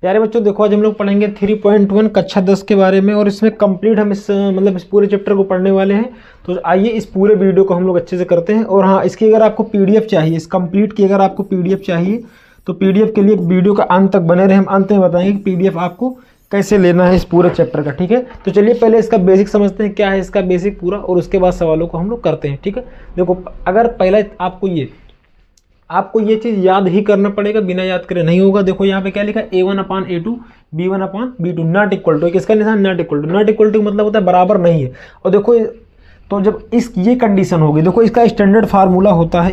प्यारे बच्चों देखो आज हम लोग पढ़ेंगे 3.1 कक्षा 10 के बारे में और इसमें कंप्लीट हम इस पूरे चैप्टर को पढ़ने वाले हैं। तो आइए इस पूरे वीडियो को हम लोग अच्छे से करते हैं। और हाँ, इसकी अगर आपको पीडीएफ चाहिए, इस कंप्लीट की अगर आपको पीडीएफ चाहिए तो पीडीएफ के लिए वीडियो का अंत तक बने रहे। हम अंत में बताएंगे कि पीडीएफ आपको कैसे लेना है इस पूरे चैप्टर का। ठीक है, तो चलिए पहले इसका बेसिक समझते हैं, क्या है इसका बेसिक पूरा, और उसके बाद सवालों को हम लोग करते हैं। ठीक है, देखो अगर पहले आपको ये चीज़ याद ही करना पड़ेगा, बिना याद करे नहीं होगा। देखो यहाँ पे क्या लिखा है, A1/A2 B1/B2 not equal to, किसका निशान not equal to. Not equal to मतलब होता है बराबर नहीं है। और देखो तो जब ये कंडीशन होगी, देखो इसका स्टैंडर्ड फार्मूला होता है,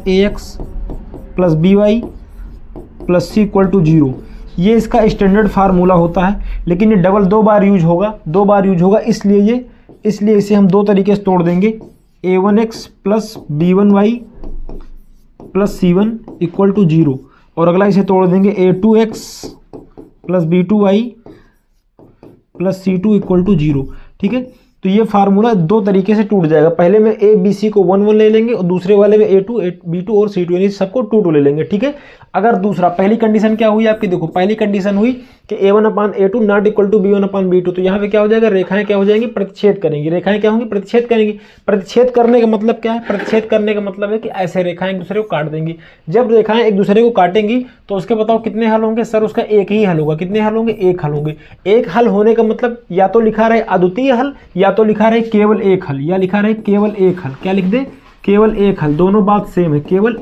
AX + BY + C = 0। ये इसका स्टैंडर्ड फार्मूला होता है, लेकिन ये डबल दो बार यूज होगा, इसलिए इसे हम दो तरीके से तोड़ देंगे। A1X + B1Y + C1 = 0, और अगला इसे तोड़ देंगे A2X + B2Y + C2 = 0। ठीक है, तो ये फार्मूला दो तरीके से टूट जाएगा। पहले में A B C को 1 1 ले लेंगे और दूसरे वाले में A2 B2 और C2 यानी सबको 2 2 ले लेंगे। ठीक है, अगर दूसरा पहली कंडीशन क्या हुई आपकी, देखो पहली कंडीशन हुई कि A1/A2 not equal to B1/B2, तो यहाँ पे क्या हो जाएगा, रेखाएं क्या हो जाएंगी, प्रतिच्छेद करेंगी। रेखाएं क्या होंगी, प्रतिच्छेद करेंगी। प्रतिच्छेद करने का मतलब क्या है, प्रतिच्छेद करने का मतलब है कि ऐसे रेखाएं एक दूसरे को काट देंगी। जब रेखाएं एक दूसरे को काटेंगी तो उसके बताओ कितने हल होंगे। सर उसका एक ही हल होगा। कितने हल होंगे, एक हल होंगे। एक हल होने का मतलब या तो लिखा रहे अद्वितीय हल, या तो लिखा रहे केवल एक हल, या लिखा रहे केवल एक हल। क्या लिख दे, केवल एक हल। दोनों बात सेम है, केवल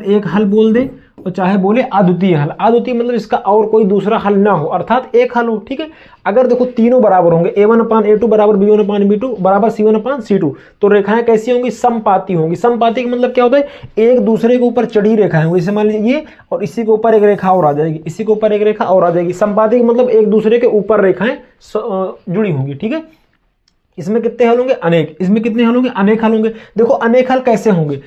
एक हल बोल दे, और चाहे बोले अद्वितीय हल। अद्वितीय मतलब इसका और कोई दूसरा हल ना हो, अर्थात एक हल हो। ठीक है, अगर देखो तीनों बराबर होंगे, A1/A2 = B1/B2 = C1/C2, तो रेखाएं कैसी होंगी, समपाती होंगी। समपाती का मतलब क्या होता है, एक दूसरे के ऊपर चढ़ी रेखाएं होंगी। जैसे मान लीजिए ये, और इसी के ऊपर एक रेखा और आ जाएगी, इसी के ऊपर एक रेखा और आ जाएगी। समपाती का मतलब एक दूसरे के ऊपर रेखाएं जुड़ी होंगी। ठीक है, इसमें कितने हल होंगे, अनेक। इसमें कितने हल होंगे, अनेक हल होंगे। देखो अनेक हल कैसे होंगे,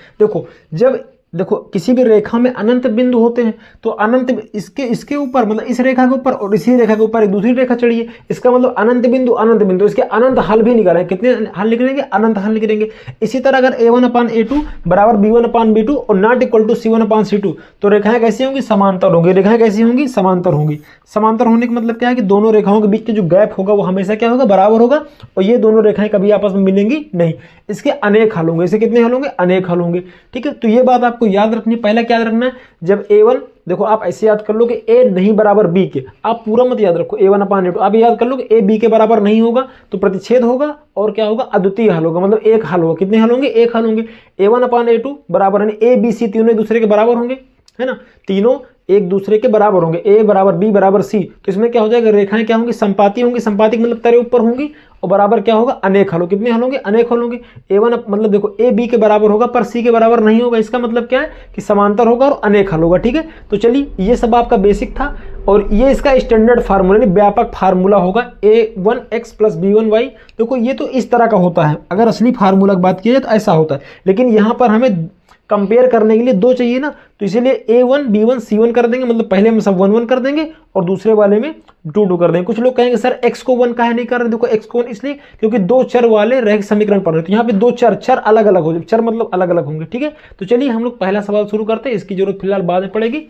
देखो किसी भी रेखा में अनंत बिंदु होते हैं, तो अनंत इसके ऊपर मतलब इस रेखा के ऊपर और इसी रेखा के ऊपर एक दूसरी रेखा चढ़ी है, इसका मतलब अनंत बिंदु, इसके अनंत हल भी निकालेंगे। कितने हल निकलेंगे, अनंत हल निकलेंगे। इसी तरह अगर A1/A2 = B1/B2 और नॉट इक्वल टू C1/C2, तो रेखाएं कैसी होंगी, समांतर होंगी। रेखाएं कैसी होंगी, समांतर होंगी। समांतर होने का मतलब क्या है कि दोनों रेखाओं के बीच के जो गैप होगा वो हमेशा क्या होगा, बराबर होगा, और ये दोनों रेखाएं कभी आपस में मिलेंगी नहीं। इसके अनेक हल होंगे। इसे कितने हल होंगे, अनेक हल होंगे। ठीक है, तो ये बात आपको याद रखनी। पहला क्या याद रखना है, जब A1, देखो आप ऐसे याद कर लो कि A नहीं बराबर B के, आप पूरा मत याद रखो A1/A2, आप याद कर लो कि A B के बराबर नहीं होगा तो प्रतिच्छेद होगा, और क्या होगा, अद्वितीय हल होगा, मतलब एक हल होगा। कितने हल होंगे, एक हल होंगे। A1/A2 बराबर यानी A B C तीनों एक दूसरे के बराबर होंगे, है ना, तीनों एक दूसरे के बराबर होंगे। A = B = C, तो इसमें क्या हो जाएगा, रेखाएं क्या होंगी, संपाती होंगी। संपाती मतलब तेरे ऊपर होंगी, और बराबर क्या होगा, अनेक हल। कितने हल होंगे, अनेक हल होंगे। A1 मतलब देखो A B के बराबर होगा पर C के बराबर नहीं होगा, इसका मतलब क्या है कि समांतर होगा और अनेक हल होगा। ठीक है, तो चलिए ये सब आपका बेसिक था, और ये इसका स्टैंडर्ड फार्मूला यानी व्यापक फार्मूला होगा A1X + B1Y। देखो ये तो इस तरह का होता है, अगर असली फार्मूला की बात की जाए तो ऐसा होता है, लेकिन यहाँ पर हमें कंपेयर करने के लिए दो चाहिए ना, तो इसीलिए A1 B1 C1 कर देंगे। मतलब पहले हम सब 1 1 कर देंगे और दूसरे वाले में 2 2 कर देंगे। कुछ लोग कहेंगे सर x को 1 काहे नहीं कर रहे, देखो x को 1 इसलिए क्योंकि दो चर वाले रैखिक समीकरण पढ़ रहे हैं, तो यहाँ पे दो चर अलग अलग हो जाए, चर मतलब अलग अलग होंगे। ठीक है, तो चलिए हम लोग पहला सवाल शुरू करते हैं, इसकी जरूरत फिलहाल बाद में पड़ेगी।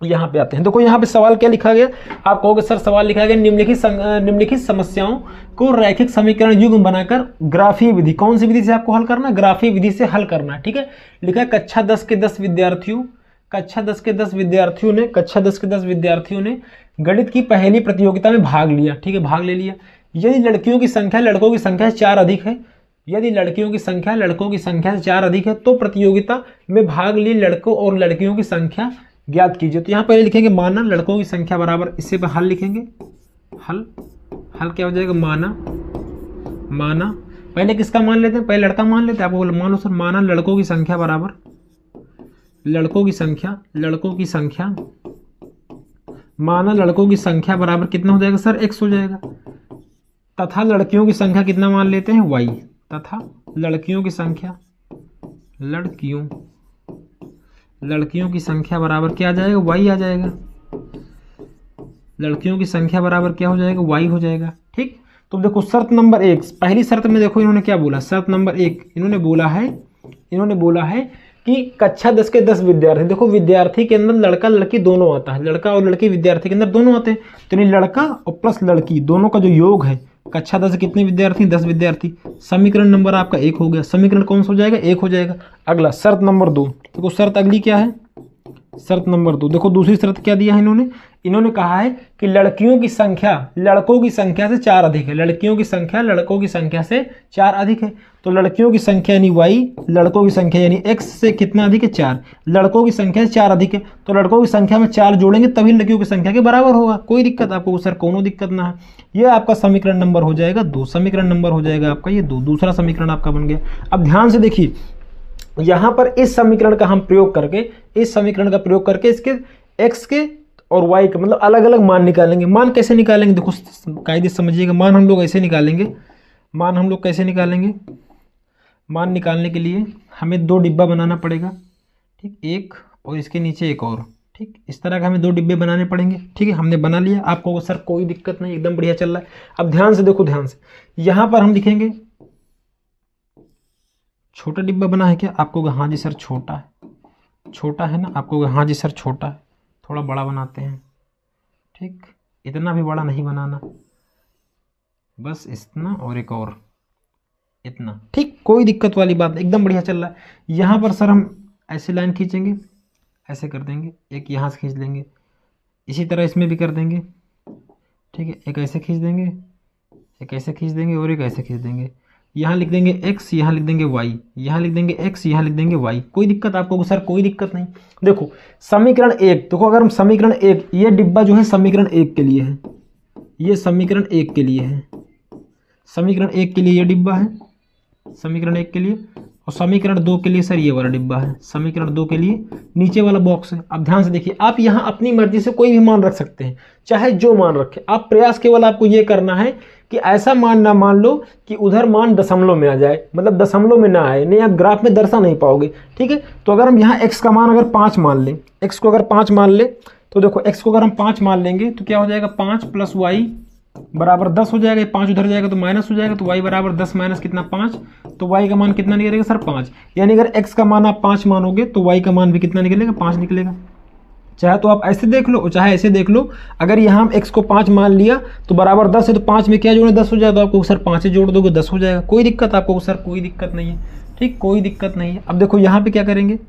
यहाँ पे आते हैं, देखो यहाँ पे सवाल क्या लिखा गया। आप कहोगे सर सवाल लिखा गया निम्नलिखित समस्याओं को रैखिक समीकरण युग्म बनाकर ग्राफीय विधि, कौन सी विधि से आपको हल करना है, ग्राफीय विधि से हल करना है। ठीक है, लिखा है कक्षा 10 के 10 विद्यार्थियों ने गणित की पहली प्रतियोगिता में भाग लिया। ठीक है, भाग ले लिया। यदि लड़कियों की संख्या लड़कों की संख्या से 4 अधिक है, यदि लड़कियों की संख्या लड़कों की संख्या से 4 अधिक है, तो प्रतियोगिता में भाग लिए लड़कों और लड़कियों की संख्या ज्ञात कीजिए। तो यहाँ पहले लिखेंगे माना लड़कों की संख्या बराबर, इससे पर हल लिखेंगे। हल क्या हो जाएगा, माना पहले किसका मान लेते हैं, पहले लड़का मान लेते हैं। आपको मान लो सर, माना लड़कों की संख्या बराबर माना लड़कों की संख्या बराबर कितना हो जाएगा सर, x हो जाएगा। तथा लड़कियों की संख्या कितना मान लेते हैं, y, तथा लड़कियों की संख्या बराबर क्या आ जाएगा, y आ जाएगा। लड़कियों की संख्या बराबर क्या हो जाएगा, y हो जाएगा। ठीक, तो देखो शर्त नंबर 1, पहली शर्त में देखो इन्होंने क्या बोला, शर्त नंबर 1 इन्होंने बोला है कि कक्षा 10 के 10 विद्यार्थी, देखो विद्यार्थी के अंदर लड़का लड़की दोनों आता है, लड़का और लड़की विद्यार्थी के अंदर दोनों आते हैं, तो यानी लड़का और प्लस लड़की दोनों का जो योग है, कक्षा 10 कितने विद्यार्थी, 10 विद्यार्थी। समीकरण नंबर आपका 1 हो गया। समीकरण कौन सा हो जाएगा, 1 हो जाएगा। अगला शर्त नंबर 2, देखो शर्त अगली क्या है, शर्त नंबर 2, देखो दूसरी शर्त क्या दिया है इन्होंने कहा है कि लड़कियों की संख्या लड़कों की संख्या से 4 अधिक है। लड़कियों की संख्या लड़कों की संख्या से 4 अधिक है। तो लड़कियों की संख्या यानी y, लड़कों की संख्या यानी x से कितना अधिक है, 4। लड़कों की संख्या से 4 अधिक है, तो लड़कों की संख्या में 4 जोड़ेंगे तभी लड़कियों की संख्या के बराबर होगा। कोई दिक्कत आपको सर, कोनो दिक्कत ना है। ये आपका समीकरण नंबर हो जाएगा 2। समीकरण नंबर हो जाएगा आपका ये 2, दूसरा समीकरण आपका बन गया। अब ध्यान से देखिए, यहाँ पर इस समीकरण का हम प्रयोग करके, इस समीकरण का प्रयोग करके इसके x के और y का मतलब अलग अलग मान निकालेंगे। मान कैसे निकालेंगे, देखो कायदे समझिएगा। मान हम लोग ऐसे निकालेंगे, मान हम लोग कैसे निकालेंगे, मान निकालने के लिए हमें 2 डिब्बा बनाना पड़ेगा, ठीक, एक और इसके नीचे एक और, ठीक, इस तरह का हमें 2 डिब्बे बनाने पड़ेंगे। ठीक है, हमने बना लिया। आपको सर कोई दिक्कत नहीं, एकदम बढ़िया चल रहा है। अब ध्यान से देखो, ध्यान से यहाँ पर हम लिखेंगे छोटा डिब्बा बना है क्या, आपको हाँ जी सर छोटा है, छोटा है ना, आपको हाँ जी सर छोटा है, थोड़ा बड़ा बनाते हैं। ठीक, इतना भी बड़ा नहीं बनाना, बस इतना और एक और इतना। ठीक, कोई दिक्कत वाली बात, एकदम बढ़िया चल रहा है। यहाँ पर सर हम ऐसे लाइन खींचेंगे, ऐसे कर देंगे, एक यहाँ से खींच लेंगे, इसी तरह इसमें भी कर देंगे। ठीक है, एक ऐसे खींच देंगे, एक ऐसे खींच देंगे और एक ऐसे खींच देंगे। यहाँ लिख देंगे x, यहाँ लिख देंगे y, यहाँ लिख देंगे x, यहाँ लिख देंगे y। कोई दिक्कत आपको सर, कोई दिक्कत नहीं। देखो समीकरण 1, देखो अगर हम समीकरण 1, ये डिब्बा जो है समीकरण 1 के लिए है, ये समीकरण 1 के लिए है, समीकरण 1 के लिए ये डिब्बा है, समीकरण 1 के लिए। और समीकरण 2 के लिए सर ये वाला डिब्बा है, समीकरण 2 के लिए नीचे वाला बॉक्स है। अब ध्यान से देखिए, आप यहाँ अपनी मर्जी से कोई भी मान रख सकते हैं, चाहे जो मान रखें आप। प्रयास केवल आपको ये करना है कि ऐसा मान ना मान लो कि उधर मान दशमलव में आ जाए, मतलब दशमलव में ना आए, नहीं आप ग्राफ में दर्शा नहीं पाओगे। ठीक है, तो अगर हम यहाँ x का मान अगर 5 मान लें, x को अगर 5 मान ले, तो देखो x को अगर हम 5 मान लेंगे तो क्या हो जाएगा, 5 + y बराबर 10 हो जाएगा। 5 उधर जाएगा तो माइनस हो जाएगा, तो y बराबर 10 माइनस कितना 5, तो y का मान कितना निकलेगा सर 5। यानी अगर x का मान आप 5 मानोगे तो y का मान भी कितना निकलेगा, 5 निकलेगा। चाहे तो आप ऐसे देख लो, चाहे ऐसे देख लो। अगर यहाँ हम x को 5 मान लिया तो बराबर 10 है, तो 5 में क्या जोड़े 10 हो जाएगा, तो आपको सर 5 जोड़ दोगे 10 हो जाएगा। कोई दिक्कत आपको सर, कोई दिक्कत नहीं है। ठीक, कोई दिक्कत नहीं है। अब देखो यहाँ पे क्या करेंगे,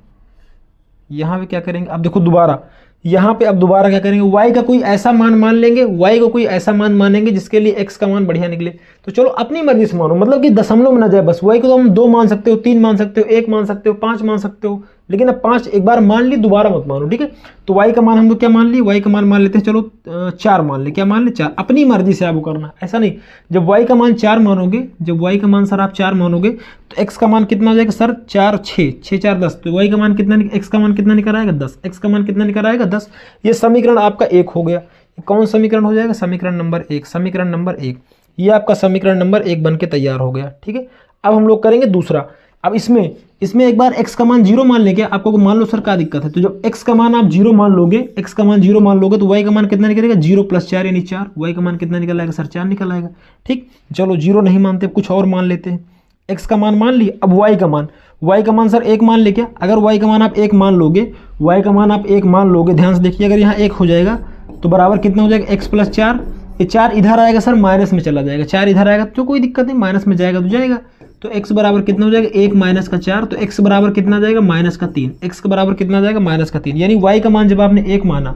यहाँ पे क्या करेंगे, अब देखो दोबारा यहाँ पे, अब दोबारा क्या करेंगे, y का कोई ऐसा मान मान लेंगे, y को कोई ऐसा मान मानेंगे जिसके लिए x का मान बढ़िया निकले। तो चलो अपनी मर्जी से मानो, मतलब कि दशमलव में ना जाए बस। y को तो हम 2 मान सकते हो, 3 मान सकते हो, 1 मान सकते हो, 5 मान सकते हो, लेकिन अब 5 एक बार मान ली, दोबारा मत मानो। ठीक है, तो y का मान हम लोग क्या मान लिए, y का मान लेते हैं, चलो 4 मान ले। क्या मान ले, 4। अपनी मर्जी से आपको करना, ऐसा नहीं। जब y का मान 4 मानोगे, जब y का मान सर आप 4 मानोगे तो x का मान कितना हो जाएगा सर, 4 6 6 4 10, तो y का मान कितना, x का मान कितना निकल आएगा 10, x का मान कितना निकल आएगा 10। ये समीकरण आपका 1 हो गया। कौन समीकरण हो जाएगा, समीकरण नंबर 1, समीकरण नंबर 1। ये आपका समीकरण नंबर 1 बन के तैयार हो गया। ठीक है, अब हम लोग करेंगे दूसरा। अब इसमें एक बार x का मान 0 मान लेंगे। आपको मान लो सर क्या दिक्कत है, तो जब x का मान आप 0 मान लोगे, x का मान 0 मान लोगे तो y का मान कितना निकलेगा, 0 + 4 यानी 4। y का मान कितना निकल आएगा सर, 4 निकल आएगा। ठीक, चलो 0 नहीं मानते, कुछ और मान लेते हैं। x का मान मान लिए, अब y का मान सर 1 मान ले क्या। अगर y का मान आप 1 मान लोगे, y का मान आप 1 मान लोगे, ध्यान से देखिए, अगर यहाँ 1 हो जाएगा तो बराबर कितना हो जाएगा, x + 4। ये 4 इधर आएगा सर, माइनस में चला जाएगा, 4 इधर आएगा तो कोई दिक्कत नहीं, माइनस में जाएगा तो जाएगा। तो x बराबर कितना हो जाएगा, 1 - का 4, तो x बराबर कितना जाएगा, -3। x का बराबर कितना जाएगा, -3। यानी y का मान जब आपने 1 माना,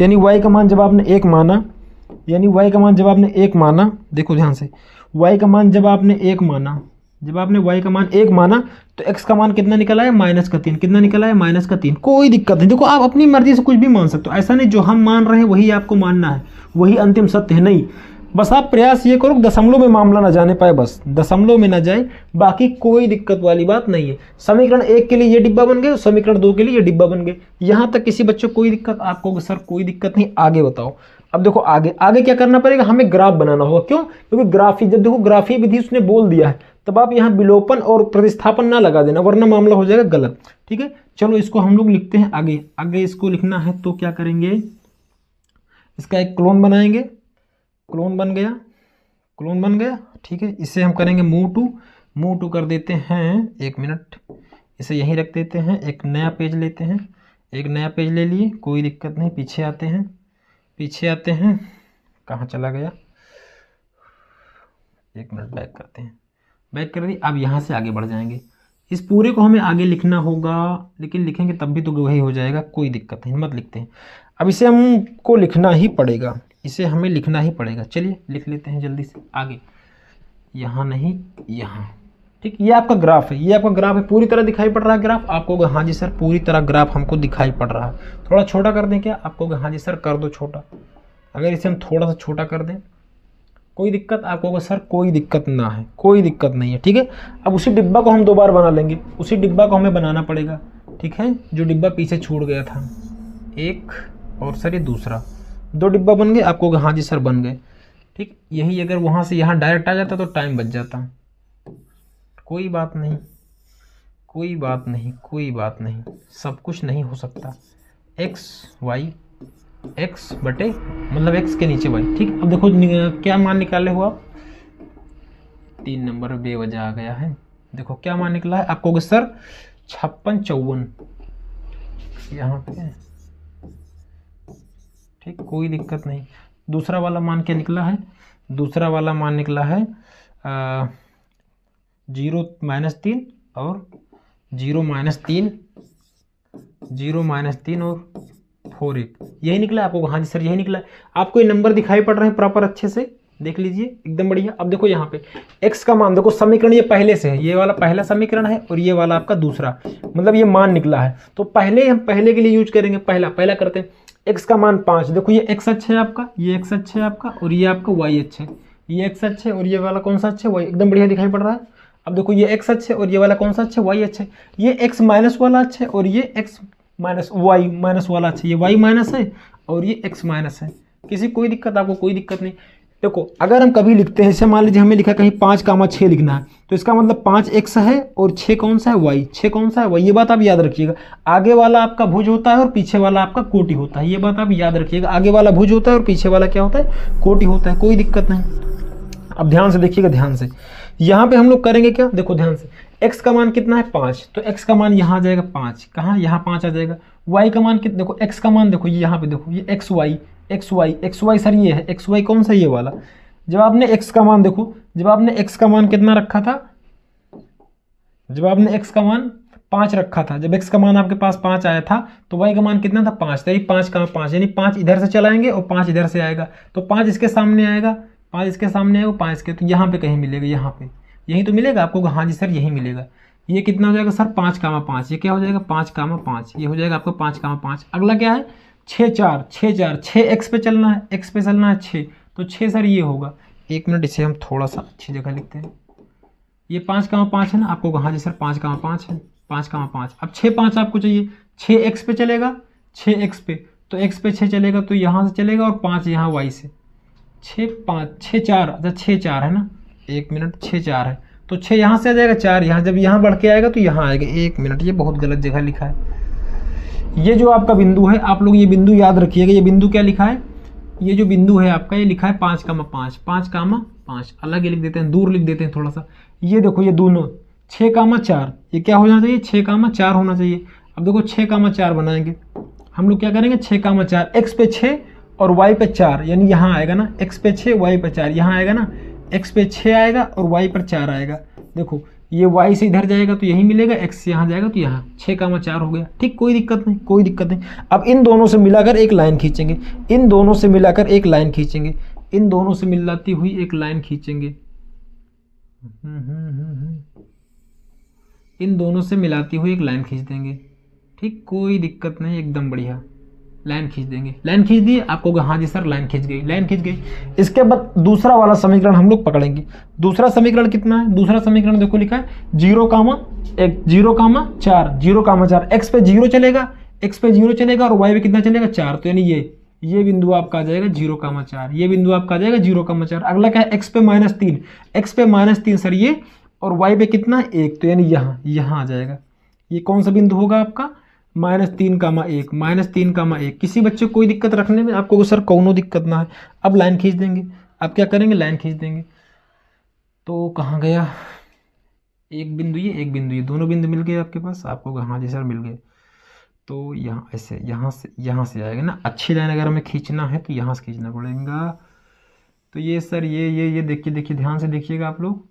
यानी y का मान जब आपने 1 माना, यानी y का मान जब आपने 1 माना, देखो ध्यान से, y का मान जब आपने 1 माना, जब आपने y का मान 1 माना तो x का मान कितना निकला है, -3। कितना निकला है, -3। कोई दिक्कत नहीं। देखो आप अपनी मर्जी से कुछ भी मान सकते हो, ऐसा नहीं जो हम मान रहे हैं वही आपको मानना है, वही अंतिम सत्य है, नहीं। बस आप प्रयास ये करो दशमलव में मामला ना जाने पाए, बस दशमलव में ना जाए, बाकी कोई दिक्कत वाली बात नहीं है। समीकरण 1 के लिए ये डिब्बा बन गए, समीकरण 2 के लिए ये डिब्बा बन गए। यहाँ तक किसी बच्चों को कोई दिक्कत, आपको सर कोई दिक्कत नहीं। आगे बताओ। अब देखो आगे क्या करना पड़ेगा, हमें ग्राफ बनाना होगा। क्यों, क्योंकि ग्राफी, जब देखो ग्राफी विधि उसने बोल दिया है तब आप यहाँ विलोपन और प्रतिस्थापन ना लगा देना, वरना मामला हो जाएगा गलत। ठीक है, चलो इसको हम लोग लिखते हैं आगे इसको लिखना है तो क्या करेंगे, इसका एक क्लोन बनाएंगे। क्लोन बन गया। ठीक है, इसे हम करेंगे मूव टू कर देते हैं, 1 मिनट, इसे यहीं रख देते हैं, एक नया पेज लेते हैं, एक नया पेज ले लिए, कोई दिक्कत नहीं। पीछे आते हैं, पीछे आते हैं, कहाँ चला गया, एक मिनट बैक करते हैं, बैक कर दिए। अब यहाँ से आगे बढ़ जाएंगे। इस पूरे को हमें आगे लिखना होगा, लेकिन लिखेंगे तब भी तो वही हो जाएगा, कोई दिक्कत नहीं, मत लिखते हैं। अब इसे हमको लिखना ही पड़ेगा, इसे हमें लिखना ही पड़ेगा। चलिए लिख लेते हैं जल्दी से आगे, यहाँ नहीं यहाँ, ठीक। ये आपका ग्राफ है, ये आपका ग्राफ है, पूरी तरह दिखाई पड़ रहा है ग्राफ आपको? हाँ जी सर, पूरी तरह ग्राफ हमको दिखाई पड़ रहा है। थोड़ा छोटा कर दें क्या आपको? हाँ जी सर कर दो छोटा। अगर इसे हम थोड़ा सा छोटा कर दें, कोई दिक्कत आपको? सर कोई दिक्कत ना है, कोई दिक्कत नहीं है, ठीक है। अब उसी डिब्बा को हम 2 बार बना लेंगे, उसी डिब्बा को हमें बनाना पड़ेगा, ठीक है। जो डिब्बा पीछे छूट गया था, एक और सर ये दूसरा, 2 डिब्बा बन गए आपको? हाँ जी सर बन गए, ठीक। यही अगर वहाँ से यहाँ डायरेक्ट आ जाता तो टाइम बच जाता, कोई बात नहीं, कोई बात नहीं, कोई बात नहीं, सब कुछ नहीं हो सकता। एक्स वाई, एक्स बटे मतलब एक्स के नीचे वाई, ठीक। अब देखो क्या मान निकाले हो आप? 3 नंबर बेवजह आ गया है। देखो क्या मान निकला है आपको? सर 56 54 यहाँ पे, ठीक, कोई दिक्कत नहीं। दूसरा वाला मान क्या निकला है? दूसरा वाला मान निकला है 0 -3 और 0 -3, 0 -3 और 4 1, यही निकला आपको? हाँ जी सर यही निकला है। आपको ये नंबर दिखाई पड़ रहे हैं प्रॉपर, अच्छे से देख लीजिए, एकदम बढ़िया। अब देखो यहाँ पे x का मान देखो, समीकरण ये पहले से है, ये वाला पहला समीकरण है और ये वाला आपका दूसरा, मतलब ये मान निकला है। तो पहले हम पहले के लिए यूज करेंगे, पहला करते हैं। x का मान 5, देखो ये x अक्ष है आपका, ये x अक्ष है आपका, और ये आपका y अक्ष है, ये x अक्ष है और ये वाला कौन सा अक्ष है? y, एकदम बढ़िया दिखाई पड़ रहा है। अब देखो ये x अक्ष है और ये वाला कौन सा अक्ष है? y अक्ष है। ये x माइनस वाला अक्ष है और ये x माइनस y माइनस वाला अक्ष है, ये y माइनस है और ये x माइनस है। किसी कोई दिक्कत आपको? कोई दिक्कत नहीं। देखो अगर हम कभी लिखते हैं, जैसे मान लीजिए हमें लिखा कहीं 5, 6 लिखना है, तो इसका मतलब 5 x है और 6 कौन सा है? y, 6 कौन सा है? y। ये बात आप याद रखिएगा। आगे वाला आपका भुज होता है और पीछे वाला आपका कोटि होता है, ये बात आप याद रखिएगा। आगे वाला भुज होता है और पीछे वाला क्या होता है? कोटि होता है, कोई दिक्कत नहीं। अब ध्यान से देखिएगा, ध्यान से यहाँ पे हम लोग करेंगे क्या? देखो ध्यान से, x का मान कितना है? 5, तो x का मान यहाँ आ जाएगा 5, कहाँ? यहाँ 5 आ जाएगा। y का मान कितना? देखो x का मान देखो, ये यहाँ पे देखो, ये xy सर ये है xy कौन सा? ये वाला। जब आपने x का मान देखो, जब आपने x का मान कितना रखा था? जब आपने x का मान 5 रखा था, जब x का मान आपके पास 5 आया था, तो y का मान कितना था? 5। तो 5 कहाँ 5, यानी 5 इधर से चलाएंगे और 5 इधर से आएगा, तो 5 इसके सामने आएगा, 5 इसके सामने आएगा, 5 इसके, तो यहाँ पे कहीं मिलेगा, यहाँ पे यही तो मिलेगा आपको? हाँ जी सर यही मिलेगा। ये कितना हो जाएगा सर? 5, 5, ये क्या हो जाएगा? 5, 5, ये हो जाएगा आपको 5, 5। अगला क्या है? 6 4, 6 x पे चलना है, x पे चलना है 6, तो 6 सर ये होगा। 1 मिनट, इसे हम थोड़ा सा अच्छी जगह लिखते हैं। ये 5, 5 है ना आपको? हाँ जी सर 5, 5 है, 5, 5। अब 6 5 आपको चाहिए, 6 x पे चलेगा, 6 x पे, तो x पे 6 चलेगा तो यहाँ से चलेगा और 5 यहाँ y से। 6 5 6 4, अच्छा 6 4 है ना? 1 मिनट, 6 4 है, तो 6 यहाँ से आ जाएगा, 4 यहाँ, जब यहाँ बढ़ के आएगा तो यहाँ आएगा। 1 मिनट, ये बहुत गलत जगह लिखा है। ये जो आपका बिंदु है, आप लोग ये बिंदु याद रखिएगा। ये बिंदु क्या लिखा है? ये जो बिंदु है आपका, ये लिखा है 5, 5, अलग ही लिख देते हैं, दूर लिख देते हैं थोड़ा सा। ये देखो ये दोनों 6, 4, ये क्या होना चाहिए? 6, 4 होना चाहिए। अब देखो 6, 4 बनाएंगे हम लोग, क्या करेंगे? 6, 4, x पे 6 और y पे 4, यानी यहाँ आएगा ना, x पे 6 y पे 4, यहाँ आएगा ना, x पे 6 आएगा और y पर 4 आएगा। देखो ये y से इधर जाएगा तो यही मिलेगा, x से यहाँ जाएगा तो यहाँ, 6, 4 हो गया, ठीक, कोई दिक्कत नहीं, कोई दिक्कत नहीं। अब इन दोनों से मिलाकर एक लाइन खींचेंगे, इन दोनों से मिलाकर एक लाइन खींचेंगे, इन दोनों से मिलाती हुई एक लाइन खींचेंगे, इन दोनों से मिलाती हुई एक लाइन खींच देंगे, ठीक, कोई दिक्कत नहीं, एकदम बढ़िया लाइन खींच देंगे। लाइन खींच दी आपको? हाँ जी सर लाइन खींच गई, लाइन खींच गई। इसके बाद दूसरा वाला समीकरण हम लोग पकड़ेंगे। दूसरा समीकरण कितना है? दूसरा समीकरण देखो लिखा है 0,1 0,4 0,4, x पे 0 चलेगा, x पे 0 चलेगा और y पे कितना चलेगा? 4, तो यानी ये बिंदु आपका आ जाएगा 0,4, ये बिंदु आपका आ जाएगा 0,4। अगला क्या है? x पे -3, x पे -3 सर ये, और y पे कितना? 1, तो यानी यहाँ आ जाएगा। ये कौन सा बिंदु होगा आपका? -3,1, -3,1। किसी बच्चे को कोई दिक्कत रखने में? आपको सर कोनो दिक्कत ना है। अब लाइन खींच देंगे। अब क्या करेंगे? लाइन खींच देंगे। तो कहाँ गया? एक बिंदु ये, एक बिंदु ये, दोनों बिंदु मिल गए आपके पास। आपको हाँ जी सर मिल गए। तो यहाँ ऐसे यहाँ से आएगा ना। अच्छी लाइन अगर हमें खींचना है तो यहाँ से खींचना पड़ेगा। तो ये सर ये देखिए ध्यान से देखिएगा आप लोग।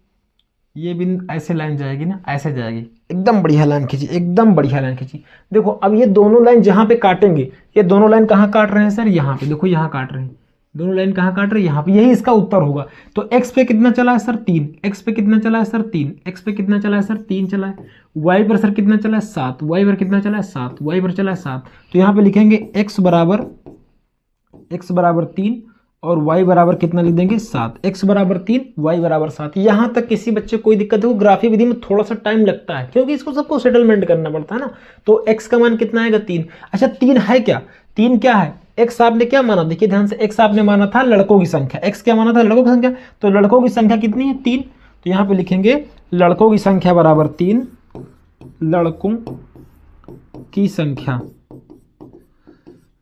ये बिंदु ऐसे लाइन जाएगी ना, ऐसे जाएगी। एकदम बढ़िया लाइन खींची, एकदम बढ़िया लाइन खींची। देखो अब ये दोनों लाइन जहाँ पे काटेंगे, ये दोनों लाइन कहाँ काट रहे हैं सर? यहाँ पे देखो, यहाँ काट रहे हैं दोनों लाइन। कहाँ काट रहे हैं? यहाँ पे। यही इसका उत्तर होगा। तो x पे कितना चला है सर? 3। x पे कितना चला है सर? 3। x पे कितना चला है सर? 3 चला है। y पर सर कितना चला है? 7। y पर कितना चला है? 7। y पर चला है 7। तो यहाँ पे लिखेंगे x बराबर 3 और y बराबर कितना लिख देंगे? 7। x बराबर 3, y बराबर 7। यहाँ तक किसी बच्चे को कोई दिक्कत है? ग्राफी विधि में थोड़ा सा टाइम लगता है क्योंकि इसको सबको सेटलमेंट करना पड़ता है ना। तो x का मान कितना आएगा? 3। अच्छा 3 है क्या? 3 क्या है? x आपने क्या माना? देखिए ध्यान से, x आपने माना था लड़कों की संख्या। x क्या माना था? लड़कों की संख्या। तो लड़कों की संख्या कितनी है? 3। तो यहाँ पे लिखेंगे लड़कों की संख्या बराबर 3। लड़कों की संख्या,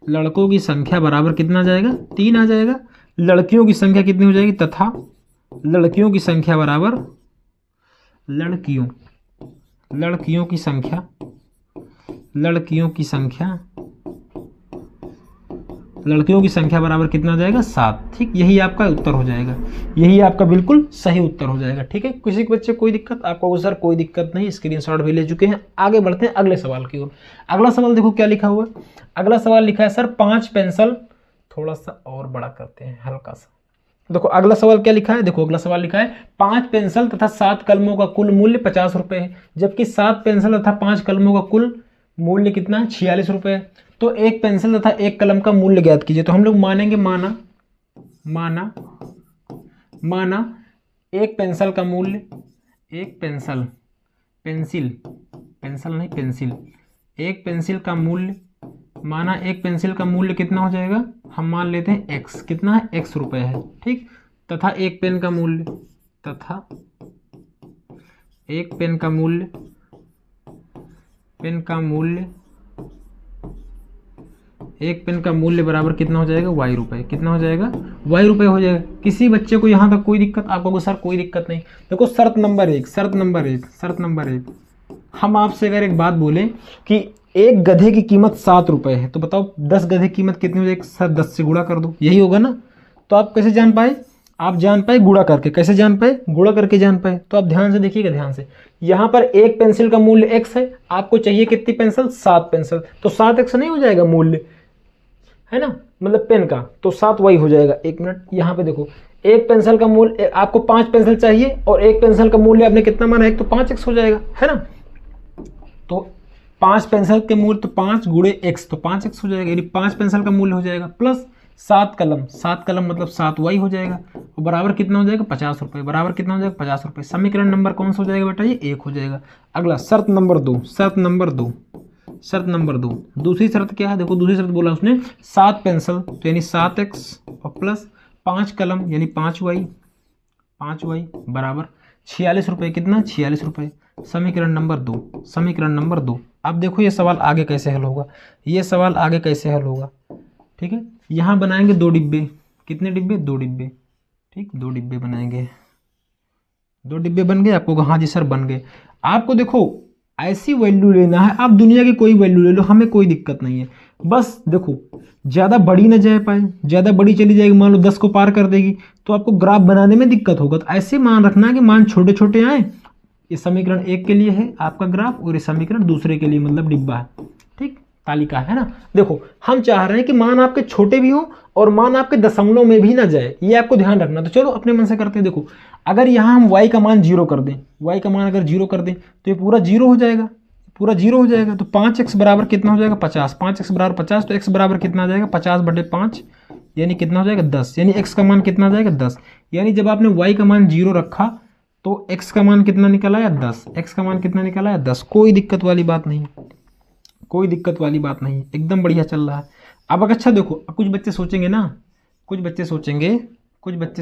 लड़कों की संख्या बराबर कितना आ जाएगा? 3 आ जाएगा। लड़कियों की संख्या कितनी हो जाएगी? तथा लड़कियों की संख्या बराबर लड़कियों की संख्या, लड़कियों की संख्या बराबर कितना हो जाएगा? 7। ठीक, यही आपका उत्तर हो जाएगा। यही आपका बिल्कुल सही उत्तर हो जाएगा। ठीक है, किसी के बच्चे कोई दिक्कत? आपको सर कोई दिक्कत नहीं, स्क्रीनशॉट भी ले चुके हैं। आगे बढ़ते हैं अगले सवाल की ओर। अगला सवाल देखो क्या लिखा हुआ है। अगला सवाल लिखा है सर 5 पेंसिल, थोड़ा सा और बड़ा करते हैं हल्का सा। देखो अगला सवाल क्या लिखा है। देखो अगला सवाल लिखा है 5 पेंसिल तथा 7 कलमों का कुल मूल्य 50 रुपये है, जबकि 7 पेंसिल तथा 5 कलमों का कुल मूल्य कितना है? 46 रुपये है। तो एक पेंसिल तथा एक कलम का मूल्य ज्ञात कीजिए। तो हम लोग मानेंगे माना एक पेंसिल का मूल्य, एक पेंसिल एक पेंसिल का मूल्य, माना एक पेंसिल का मूल्य कितना हो जाएगा? हम मान लेते हैं x। कितना है? x रुपये है। ठीक, तथा एक पेन का मूल्य, एक पेन का मूल्य बराबर कितना हो जाएगा? y रुपये। कितना हो जाएगा? y रुपये हो जाएगा। किसी बच्चे को यहाँ तक कोई दिक्कत? आपको सर कोई दिक्कत नहीं। देखो शर्त नंबर एक, हम आपसे अगर एक बात बोलें कि एक गधे की कीमत 7 रुपये है, तो बताओ 10 गधे की कीमत कितनी हो जाएगी? सर 10 से गुणा कर दो, यही होगा ना। तो आप कैसे जान पाए? आप जान पाए गुणा करके। कैसे जान पाए? गुणा करके जान पाए। तो आप ध्यान से देखिएगा, ध्यान से। यहाँ पर एक पेंसिल का मूल्य x है, आपको चाहिए कितनी पेंसिल? 7 पेंसिल। तो 7x नहीं हो जाएगा मूल्य, है ना, मतलब पेन का। तो 7 y हो जाएगा। एक मिनट, यहाँ पे देखो, एक पेंसिल का मूल्य, आपको 5 पेंसिल चाहिए और एक पेंसिल का मूल्य आपने कितना माना? एक, तो 5x हो जाएगा, है ना। तो 5 पेंसिल के मूल्य तो 5 गुणे x, तो 5x हो जाएगा, यानी 5 पेंसिल का मूल्य हो जाएगा, प्लस 7 कलम मतलब 7y हो जाएगा। और बराबर कितना हो जाएगा? 50 रुपये। बराबर कितना हो जाएगा? 50 रुपये। समीकरण नंबर कौन सा हो जाएगा बेटा? ये 1 हो जाएगा। अगला शर्त नंबर 2, दूसरी शर्त क्या है? देखो दूसरी शर्त बोला उसने 7 पेंसिल, तो यानी 7x और प्लस 5 कलम यानी 5y बराबर 46 रुपये। कितना? 46 रुपये। समीकरण नंबर 2। अब देखो ये सवाल आगे कैसे हल होगा। ठीक है, यहाँ बनाएंगे 2 डिब्बे। कितने डिब्बे? 2 डिब्बे। ठीक, 2 डिब्बे बनाएंगे। 2 डिब्बे बन गए। आपको हाँ जी सर बन गए। आपको देखो ऐसी वैल्यू लेना है, आप दुनिया की कोई वैल्यू ले लो, हमें कोई दिक्कत नहीं है। बस देखो ज़्यादा बड़ी ना जा पाए, ज़्यादा बड़ी चली जाएगी, मान लो 10 को पार कर देगी, तो आपको ग्राफ बनाने में दिक्कत होगा। तो ऐसे मान रखना है कि मान छोटे छोटे आए। ये समीकरण 1 के लिए है आपका ग्राफ, और ये समीकरण दूसरे के लिए मतलब डिब्बा है। ठीक, तालिका है ना। देखो हम चाह रहे हैं कि मान आपके छोटे भी हो और मान आपके दशमलव में भी ना जाए, ये आपको ध्यान रखना। तो चलो अपने मन से करते हैं। देखो अगर यहाँ हम y का मान 0 कर दें, y का मान अगर 0 कर दें तो ये पूरा 0 हो जाएगा, तो 5x बराबर कितना हो जाएगा? 50। 5x बराबर 50, तो x बराबर कितना आ जाएगा? 50/5 यानी कितना हो जाएगा? 10। यानी x का मान कितना आ जाएगा? 10। यानी जब आपने y का मान 0 रखा तो x का मान कितना निकल आया? 10। x का मान कितना निकल आया? 10। कोई दिक्कत वाली बात नहीं, एकदम बढ़िया चल रहा है। अब अच्छा देखो, कुछ बच्चे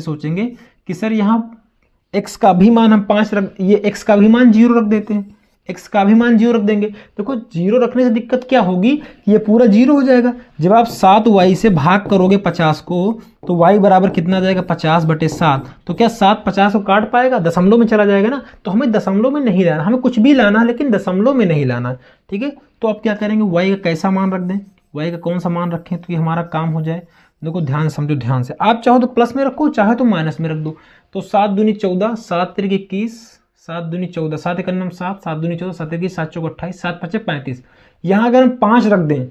सोचेंगे कि सर यहाँ x का भी मान हम 5 रख, ये x का भी मान 0 रख देते हैं, x का भी मान 0 रख देंगे। देखो 0 रखने से दिक्कत क्या होगी, ये पूरा 0 हो जाएगा। जब आप 7y से भाग करोगे 50 को तो y बराबर कितना जाएगा 50/7। तो क्या 7 50 को काट पाएगा, दशमलव में चला जाएगा ना। तो हमें दशमलव में नहीं लाना, हमें कुछ भी लाना है लेकिन दशमलव में नहीं लाना, ठीक है। तो अब क्या करेंगे, y का कैसा मान रख दें, y का कौन सा मान रखें तो ये हमारा काम हो जाए। देखो ध्यान से समझो, ध्यान से, आप चाहो तो प्लस में रखो, चाहे तो माइनस में रख दो। तो 7 दूनी 14, 7 तिरक 21, 7 दूनी 14, 7 एक 7, 7 दूनी 14, 7 21, 7 चौक 28, 7 5 35। यहाँ अगर हम 5 रख दें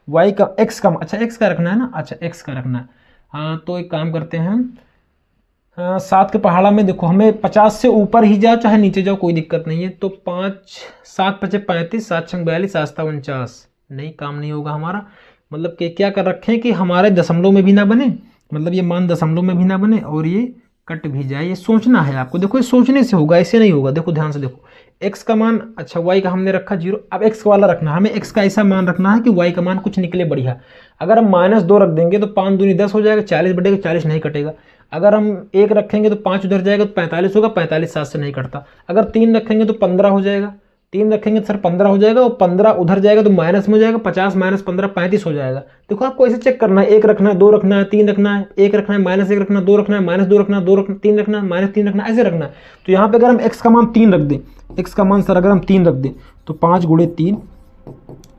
y का, x का, अच्छा x का रखना है ना, अच्छा x का रखना है। हाँ तो एक काम करते हैं, 7 के पहाड़ा में देखो हमें 50 से ऊपर ही जाओ चाहे नीचे जाओ कोई दिक्कत नहीं है। तो 5 7 5 35, 7 6 42, 7 7 49, नहीं काम नहीं होगा हमारा। मतलब कि क्या कर रखे हैं कि हमारे दशमलव में भी ना बने, मतलब ये मान दशमलव में भी ना बने और ये कट भी जाए। ये सोचना है आपको, देखो ये सोचने से होगा, ऐसे नहीं होगा। देखो ध्यान से देखो, x का मान, अच्छा y का हमने रखा 0, अब x वाला रखना है हमें। x का ऐसा मान रखना है कि y का मान कुछ निकले बढ़िया। अगर हम -2 रख देंगे तो 5 दूनी 10 हो जाएगा, 40 40 नहीं कटेगा। अगर हम 1 रखेंगे तो 5 उधर जाएगा तो 45 होगा, 45 7 से नहीं कटता। अगर 3 रखेंगे तो 15 हो जाएगा, 3 रखेंगे तो सर 15 हो जाएगा, और 15 उधर जाएगा तो माइनस में हो जाएगा, 50 - 15 35 हो जाएगा। देखो आपको ऐसे चेक करना है, 1 रखना है, 2 रखना है, 3 रखना है, 1 रखना है, -1 रखना है, 2 रखना है, -2 रखना है, 2 रखना, 3 रखना है, -3 रखना है, ऐसे रखना है। तो यहाँ पे अगर हम x का मान 3 रख दें, x का मान सर अगर हम 3 रख दें तो 5 × 3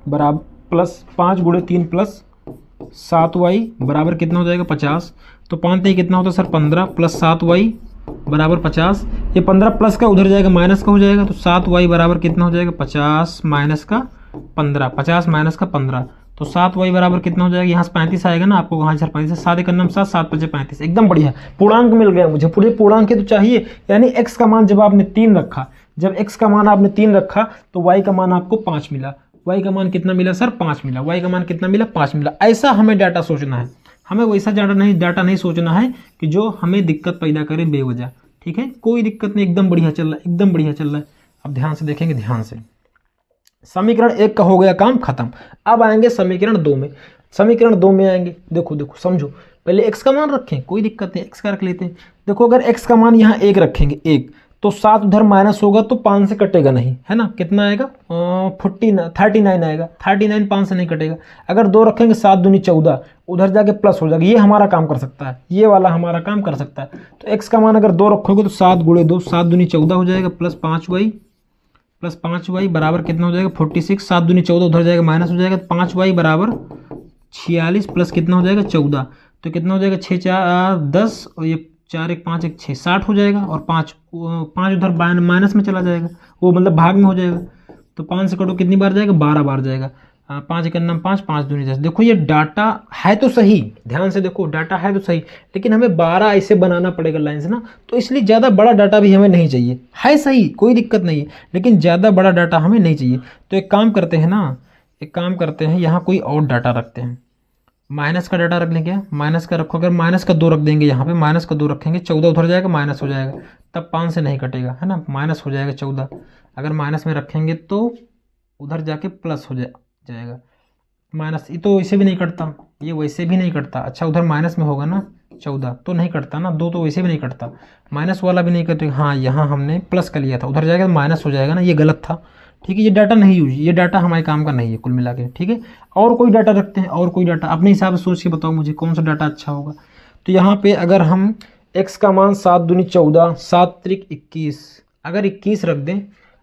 बराबर प्लस 5 × 3 प्लस 7y बराबर कितना हो जाएगा 50। तो 5 नहीं कितना होता सर 15 प्लस 7y बराबर 50। ये 15 प्लस का उधर जाएगा माइनस का हो जाएगा, तो 7y बराबर कितना हो जाएगा 50 माइनस का 15, 50 माइनस का 15। तो 7y बराबर कितना हो जाएगा, यहाँ से 35 आएगा ना आपको, वहाँ से 35 7 एक 7, 7 5 35, एकदम बढ़िया पूर्णांक मिल गया मुझे। पूरे पूर्णांक तो चाहिए, यानी x का मान जब आपने 3 रखा, जब x का मान आपने 3 रखा तो y का मान आपको 5 मिला। y का मान कितना मिला सर 5 मिला, y का मान कितना मिला 5 मिला। ऐसा हमें डाटा सोचना है, हमें वैसा डाटा नहीं सोचना है कि जो हमें दिक्कत पैदा करे बेवजह, ठीक है। कोई दिक्कत नहीं, एकदम बढ़िया चल रहा है, एकदम बढ़िया चल रहा है। अब ध्यान से देखेंगे, ध्यान से, समीकरण 1 का हो गया काम खत्म। अब आएंगे समीकरण 2 में, समीकरण 2 में आएंगे। देखो देखो समझो, पहले x का मान रखें, कोई दिक्कत नहीं, x का रख लेते हैं। देखो अगर x का मान यहाँ 1 रखेंगे, 1, तो 7 उधर माइनस होगा तो 5 से कटेगा नहीं, है ना। कितना आएगा 39 आएगा, 39 5 से नहीं कटेगा। अगर 2 रखेंगे 7 दूनी 14, उधर जाके प्लस हो जाएगा, ये हमारा काम कर सकता है, ये वाला हमारा काम कर सकता है। तो x का मान अगर 2 रखोगे तो 7 × 2, 7 दूनी 14 हो जाएगा, प्लस 5y बराबर कितना हो जाएगा 46, 7 दूनी 14 उधर जाएगा माइनस हो जाएगा, तो 5y बराबर 46 प्लस कितना हो जाएगा 14, तो कितना हो जाएगा 6 4 10 और ये 4 1 5 1 6 60 हो जाएगा, और 5 उधर माइनस में चला जाएगा, वो मतलब भाग में हो जाएगा। तो 5 से कटो कितनी बार जाएगा 12 बार जाएगा। 5 1 5, 5 दूनी 10। देखो ये डाटा है तो सही, ध्यान से देखो डाटा है तो सही, लेकिन हमें 12 ऐसे बनाना पड़ेगा लाइन से ना, तो इसलिए ज़्यादा बड़ा डाटा भी हमें नहीं चाहिए। है सही, कोई दिक्कत नहीं है, लेकिन ज़्यादा बड़ा डाटा हमें नहीं चाहिए। तो एक काम करते हैं ना, एक काम करते हैं, यहाँ कोई और डाटा रखते हैं, माइनस का डाटा रख लेंगे। माइनस का रखो, अगर माइनस का 2 रख देंगे, यहाँ पे माइनस का 2 रखेंगे, 14 उधर जाएगा माइनस हो जाएगा, तब 5 से नहीं कटेगा, है ना, माइनस हो जाएगा 14। अगर माइनस में रखेंगे तो उधर जाके प्लस हो जाएगा माइनस, ये तो वैसे भी नहीं कटता, ये वैसे भी नहीं कटता। अच्छा उधर माइनस में होगा ना 14 तो नहीं कटता ना, 2 तो वैसे भी नहीं कटता, माइनस वाला भी नहीं कटेगा। हाँ यहाँ हमने प्लस का लिया था, उधर जाएगा तो माइनस हो जाएगा ना, ये गलत था, ठीक है। ये डाटा नहीं यूज, ये डाटा हमारे काम का नहीं है कुल मिला के, ठीक है। और कोई डाटा रखते हैं, और कोई डाटा अपने हिसाब से सोच के बताओ मुझे कौन सा डाटा अच्छा होगा। तो यहाँ पे अगर हम x का मान 7 दूनी 14, 7 त्रिक 21, अगर 21 रख दें,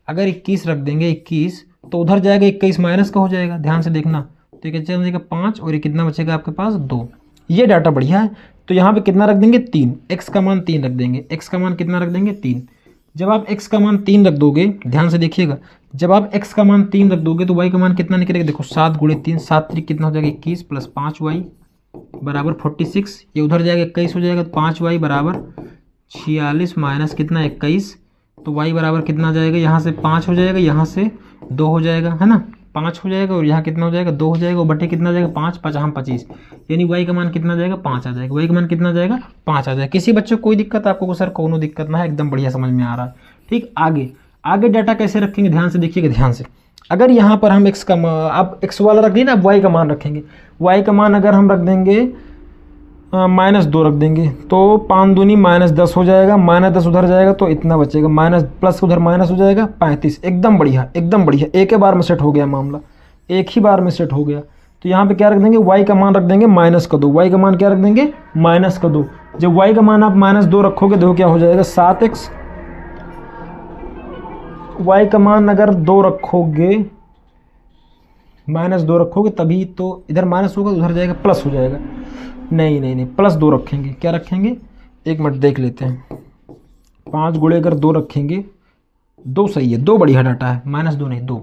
अगर 21 रख देंगे 21, तो उधर जाएगा 21 माइनस का हो जाएगा, ध्यान से देखना। तो ये चल जाएगा 5 और ये कितना बचेगा आपके पास 2, ये डाटा बढ़िया है। तो यहाँ पे कितना रख देंगे 3, x का मान 3 रख देंगे, x का मान कितना रख देंगे 3। जब आप x का मान 3 रख दोगे, ध्यान से देखिएगा, जब आप x का मान 3 रख दोगे तो y का मान कितना निकलेगा, देखो 7 × 3, 7 त्रिक कितना हो जाएगा 21 प्लस 5y बराबर 46, ये उधर जाएगा 21 हो जाएगा, तो 5y बराबर 46 माइनस कितना 21, तो y बराबर कितना जाएगा, यहाँ से 5 हो जाएगा, यहाँ से 2 हो जाएगा, है ना, 5 हो जाएगा, और यहाँ कितना हो जाएगा 2 हो जाएगा, और बटे कितना जाएगा 5 5 हम 25, यानी y का मान कितना जाएगा 5 आ जाएगा, y का मान कितना जाएगा 5 आ जाएगा। किसी बच्चे को कोई दिक्कत, आपको सर कोनो दिक्कत ना है, एकदम बढ़िया समझ में आ रहा है, ठीक। आगे डाटा कैसे रखेंगे, ध्यान से देखिएगा, ध्यान से। अगर यहाँ पर हम x का मान, आप x वाला रख दिए ना, अब y का मान रखेंगे। y का मान अगर हम रख देंगे -2 रख देंगे तो 5 दूनी -10 हो जाएगा, -10 उधर जाएगा तो इतना बचेगा, माइनस प्लस उधर माइनस हो जाएगा 35। एकदम बढ़िया, एकदम बढ़िया, एक ही बार में सेट हो गया मामला, एक ही बार में सेट हो गया। तो यहाँ पे क्या रख देंगे, y का मान रख देंगे -2, y का मान क्या रख देंगे -2। जब y का मान आप -2 रखोगे देखो क्या हो जाएगा 7x। y का मान अगर 2 रखोगे, -2 रखोगे तभी तो इधर माइनस होगा, उधर जाएगा प्लस हो जाएगा। नहीं नहीं नहीं, +2 रखेंगे। क्या रखेंगे, एक मिनट देख लेते हैं। 5 गुणे अगर 2 रखेंगे, 2 सही है, 2 बढ़िया डाटा है, -2 नहीं 2,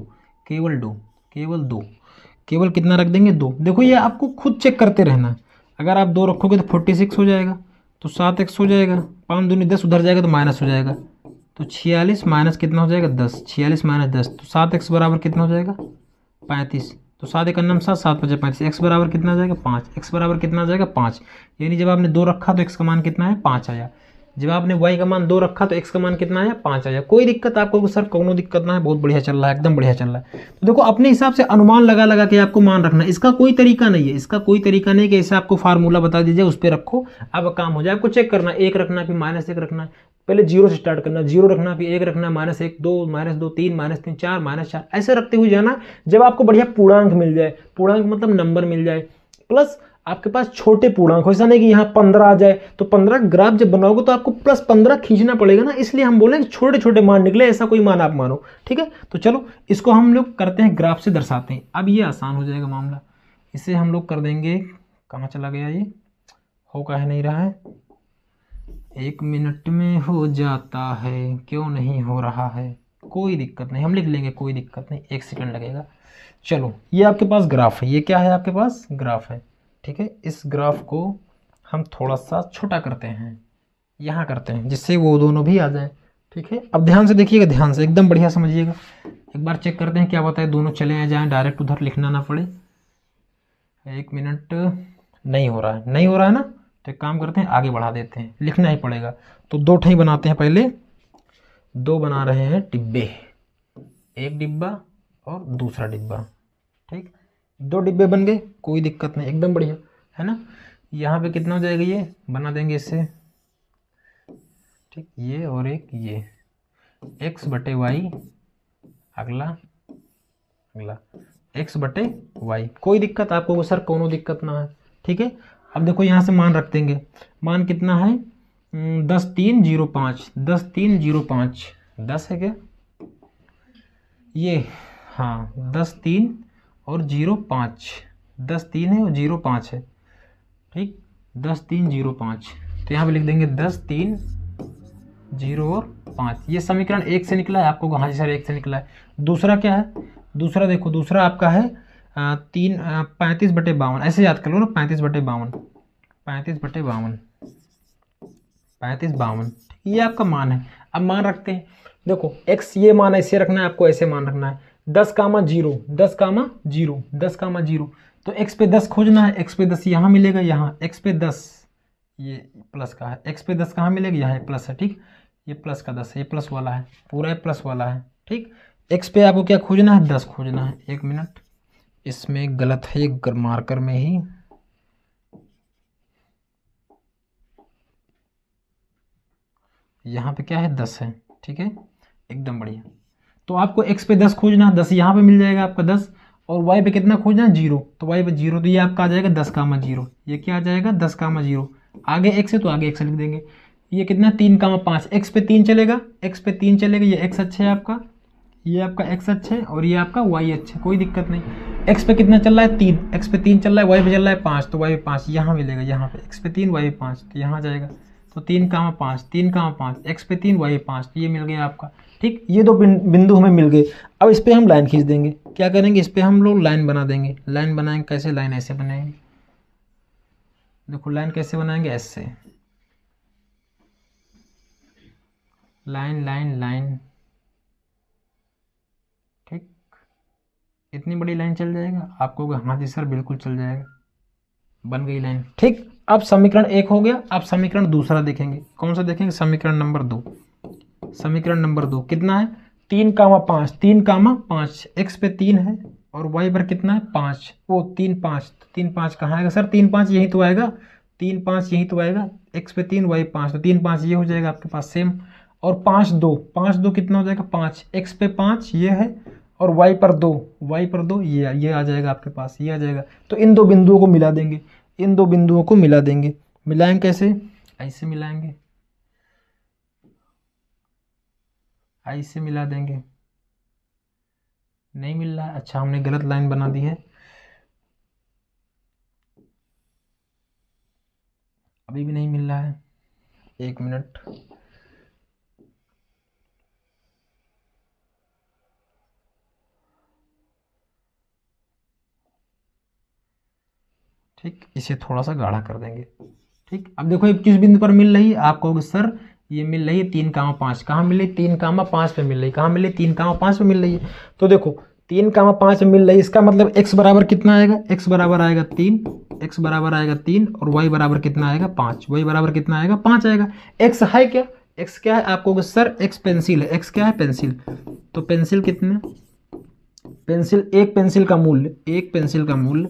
केवल 2, केवल 2, केवल कितना रख देंगे 2। देखो ये आपको खुद चेक करते रहना। अगर आप 2 रखोगे तो 46 हो जाएगा, तो 7x हो जाएगा, 5 दूनी 10 उधर जाएगा तो माइनस हो जाएगा, तो 46 माइनस कितना हो जाएगा 10, 46 माइनस 10, तो 7x बराबर कितना हो जाएगा 35। तो 7 एक अन्नम 7, 7 5 35, x बराबर कितना आ जाएगा 5, x बराबर कितना आ जाएगा 5। यानी जब आपने 2 रखा तो x का मान कितना है 5 आया, जब आपने y का मान 2 रखा तो x का मान कितना आया 5 आया। कोई दिक्कत आपको सर, कोनो दिक्कत ना है, बहुत बढ़िया चल रहा है, एकदम बढ़िया चल रहा है। तो देखो अपने हिसाब से अनुमान लगा लगा के आपको मान रखना है, इसका कोई तरीका नहीं है, इसका कोई तरीका नहीं कि ऐसे आपको फार्मूला बता दीजिए उस पर रखो अब काम हो जाए। आपको चेक करना, 1 रखना फिर -1 रखना है, पहले 0 से स्टार्ट करना, 0 रखना फिर 1 रखना, -1 2 -2 3 -3 4 -4 ऐसे रखते हुए जाना। जब आपको बढ़िया पूर्णांक मिल जाए, पूर्णांक मतलब नंबर मिल जाए, प्लस आपके पास छोटे पूर्णांक हो, ऐसा नहीं कि यहाँ 15 आ जाए तो 15 ग्राफ जब बनाओगे तो आपको +15 खींचना पड़ेगा ना, इसलिए हम बोले छोटे छोटे मान निकले, ऐसा कोई मान आप मानो। ठीक है, तो चलो इसको हम लोग करते हैं, ग्राफ से दर्शाते हैं। अब ये आसान हो जाएगा मामला, इसे हम लोग कर देंगे, कहाँ चला गया ये, हो काहे नहीं रहा है, 1 मिनट में हो जाता है, क्यों नहीं हो रहा है, कोई दिक्कत नहीं, हम लिख लेंगे, कोई दिक्कत नहीं, 1 सेकंड लगेगा। चलो ये आपके पास ग्राफ है, ये क्या है आपके पास ग्राफ है। ठीक है, इस ग्राफ को हम थोड़ा सा छोटा करते हैं, यहाँ करते हैं, जिससे वो दोनों भी आ जाएं। ठीक है, अब ध्यान से देखिएगा, ध्यान से एकदम बढ़िया समझिएगा। एक बार चेक करते हैं क्या बताए, दोनों चले आ जाएं, डायरेक्ट उधर लिखना ना पड़े। 1 मिनट, नहीं हो रहा है, नहीं हो रहा है ना, तो एक काम करते हैं आगे बढ़ा देते हैं, लिखना ही पड़ेगा। तो 2 ठे बनाते हैं, पहले 2 बना रहे हैं डिब्बे, एक डिब्बा और दूसरा डिब्बा। ठीक, 2 डिब्बे बन गए, कोई दिक्कत नहीं, एकदम बढ़िया है ना। यहाँ पे कितना हो जाएगा, ये बना देंगे इससे, ठीक, ये और एक ये, x/y, अगला अगला x/y, कोई दिक्कत आपको सर, कोनो दिक्कत ना है। ठीक है, अब देखो यहाँ से मान रख देंगे, मान कितना है 10 3 0 5, 10 3 0 5, 10 है क्या ये, हाँ 10 3 और 0 5, 10 3 है और 0 5 है। ठीक, 10 3 0 5, तो यहाँ पे लिख देंगे 10 3 0 और 5। ये समीकरण 1 से निकला है, आपको हाँ जी सर 1 से निकला है। दूसरा क्या है, दूसरा देखो, दूसरा आपका है 35/52, ऐसे याद कर लो ना, 35/52, 35/52, 35/52, ये आपका मान है। अब मान रखते हैं, देखो x ये मान ऐसे रखना है, आपको ऐसे मान रखना है, 10,0, 10,0, 10,0, तो x पे 10 खोजना है, x पे 10 यहाँ मिलेगा, यहाँ x पे 10 ये प्लस का है, x पे 10 कहाँ मिलेगा, यहाँ प्लस है। ठीक, ये प्लस का 10 है, ये प्लस वाला है, पूरा प्लस वाला है। ठीक, x पे आपको क्या खोजना है, 10 खोजना है। 1 मिनट, इसमें गलत है, ये मार्कर में ही, यहाँ पे क्या है 10 है। ठीक है, एकदम बढ़िया। तो आपको x पे 10 खोजना है, 10 यहाँ पे मिल जाएगा आपका 10, और y पे कितना खोजना है 0, तो y पे 0, तो ये आपका आ जाएगा 10,0, ये क्या आ जाएगा 10,0, आगे x है तो आगे x लिख देंगे। ये कितना 3,5, x पे 3 चलेगा, x पे 3 चलेगा, ये x अच्छा है आपका, ये आपका x अच्छा है और ये आपका y अच्छा है, कोई दिक्कत नहीं। x पे कितना चल रहा है 3, x पे 3 चल रहा है, y पे चल रहा है 5, तो y पे 5 यहाँ मिलेगा, यहाँ पे x पे 3 y पे 5, तो यहाँ जाएगा, तो 3,5, 3,5, x पे 3 y पे 5, तो ये मिल गया आपका। ठीक, ये 2 बिंदु हमें मिल गए। अब इस पर हम लाइन खींच देंगे, क्या करेंगे, इस पर हम लोग लाइन बना देंगे। लाइन बनाएंगे कैसे, लाइन ऐसे बनाएंगे, देखो लाइन कैसे बनाएंगे, ऐसे, लाइन लाइन लाइन। ठीक, इतनी बड़ी लाइन चल जाएगा, आपको हाँ जी सर बिल्कुल चल जाएगा, बन गई लाइन। ठीक, अब समीकरण 1 हो गया। अब समीकरण दूसरा देखेंगे, कौन सा देखेंगे, समीकरण नंबर 2। समीकरण नंबर 2 कितना है 3,5, 3,5, x पे 3 है और y पर कितना है 5, वो 3 5, तो 3 5 कहाँ आएगा सर, 3 5 यही तो आएगा, 3 5 यही तो आएगा, x पे 3 y 5, तो 3 5 ये हो जाएगा आपके पास सेम। और 5 2 कितना हो जाएगा 5, x पे 5 ये है और y पर 2 ये आ जाएगा आपके पास, ये आ जाएगा। तो इन दो बिंदुओं को मिला देंगे, इन दो बिंदुओं को मिला देंगे। मिलाएंगे कैसे, ऐसे मिलाएंगे, ऐसे मिला देंगे। नहीं मिल रहा है, अच्छा हमने गलत लाइन बना दी है, अभी भी नहीं मिल रहा है, 1 मिनट। ठीक, इसे थोड़ा सा गाढ़ा कर देंगे। ठीक, अब देखो ये किस बिंदु पर मिल रही है, आप कहोगे सर ये मिल रही है 3,5, कहाँ मिल रही है 3,5 पे मिल रही है, कहाँ मिल रही है 3,5 पे मिल रही है। तो देखो 3,5 में मिल रही है, इसका मतलब x बराबर कितना आएगा, x बराबर आएगा 3, x बराबर आएगा 3 और y बराबर कितना आएगा 5, y बराबर कितना आएगा 5 आएगा। x है क्या, x क्या है, आप कहोगे सर x पेंसिल है, x क्या है पेंसिल, तो पेंसिल कितने, पेंसिल एक पेंसिल का मूल्य, एक पेंसिल का मूल्य,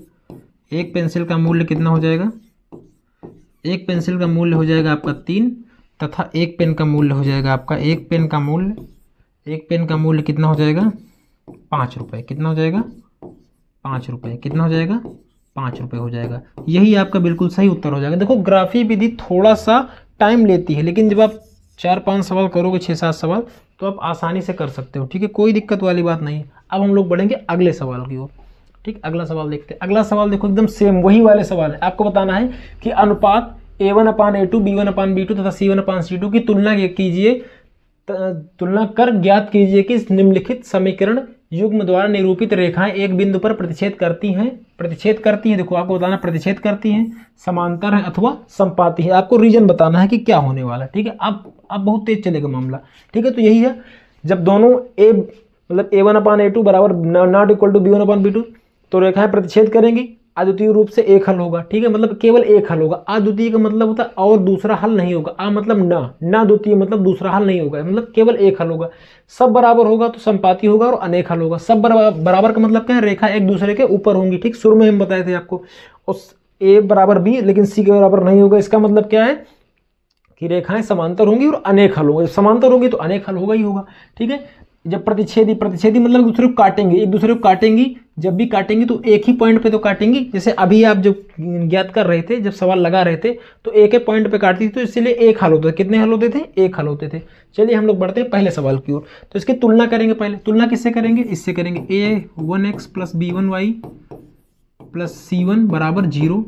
एक पेंसिल का मूल्य कितना हो जाएगा, एक पेंसिल का मूल्य हो जाएगा आपका 3 तथा एक पेन का मूल्य हो जाएगा आपका, एक पेन का मूल्य, एक पेन का मूल्य कितना हो जाएगा 5 रुपये, कितना हो जाएगा 5 रुपये, कितना हो जाएगा 5 रुपये हो जाएगा। यही आपका बिल्कुल सही उत्तर हो जाएगा। देखो ग्राफी विधि थोड़ा सा टाइम लेती है, लेकिन जब आप 4-5 सवाल करोगे, 6-7 सवाल, तो आप आसानी से कर सकते हो। ठीक है, कोई दिक्कत वाली बात नहीं है। अब हम लोग बढ़ेंगे अगले सवाल की ओर। ठीक, अगला सवाल देखते हैं। अगला सवाल देखो एकदम सेम वही वाले सवाल है। आपको बताना है कि अनुपात A1/A2, B1/B2 तथा C1/C2 की तुलना कीजिए, तुलना कर ज्ञात कीजिए कि निम्नलिखित समीकरण युग्म द्वारा निरूपित रेखाएं एक बिंदु पर प्रतिच्छेद करती हैं, प्रतिच्छेद करती हैं। देखो आपको बताना प्रतिच्छेद करती हैं, समांतर है अथवा समपाती है। आपको रीजन बताना है कि क्या होने वाला है। ठीक है, अब बहुत तेज चलेगा मामला। ठीक है, तो यही है, जब दोनों मतलब A1/A2 बराबर नॉट इक्वल टू B1/B2, तो रेखाएं प्रतिच्छेद करेंगी, अद्वितीय रूप से एक हल होगा। ठीक है, मतलब केवल एक हल होगा। अद्वितीय का मतलब होता है और दूसरा हल नहीं होगा, मतलब ना द्वितीय मतलब दूसरा हल नहीं होगा, मतलब केवल एक हल होगा। सब बराबर होगा तो संपाती होगा और अनेक हल होगा। सब बराबर का मतलब क्या है, रेखा एक दूसरे के ऊपर होंगी। ठीक, शुरू में हम बताए थे आपको। उस A बराबर B लेकिन C के बराबर नहीं होगा। इसका मतलब क्या है कि रेखाएं समांतर होंगी और अनेक हल होंगे। समांतर होगी तो अनेक हल होगा ही होगा। ठीक है, जब प्रतिच्छेदी मतलब दूसरे को काटेंगे, एक दूसरे को काटेंगी, जब भी काटेंगी तो एक ही पॉइंट पे तो काटेंगी। जैसे अभी आप जो ज्ञात कर रहे थे, जब सवाल लगा रहे थे, तो एक ही पॉइंट पे काटती थी, तो इसलिए एक हल होता था। कितने हल होते थे, एक हल होते थे। चलिए हम लोग बढ़ते हैं पहले सवाल की ओर। तो इसकी तुलना करेंगे। पहले तुलना किससे करेंगे, इससे करेंगे। A1x + B1y + C1 बराबर 0,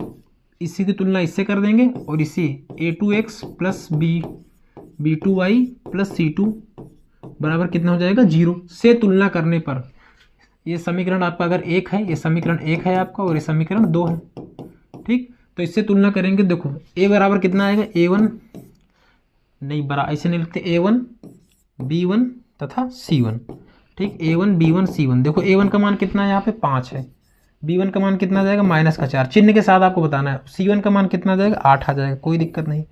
इसी की तुलना इससे कर देंगे। और इसी A2x + B2y + C2 बराबर कितना हो जाएगा 0 से तुलना करने पर ये समीकरण आपका अगर 1 है, ये समीकरण 1 है आपका, और ये समीकरण 2 है। ठीक, तो इससे तुलना करेंगे। देखो A बराबर कितना आएगा, A1 नहीं बरा ऐसे नहीं लिखते, A1 B1 तथा C1। ठीक, A1 B1 C1। देखो A1 का मान कितना है, यहाँ पे 5 है। B1 का मान कितना जाएगा, -4 चिन्ह के साथ आपको बताना है। C1 का मान कितना जाएगा, 8 आ जाएगा, कोई दिक्कत नहीं।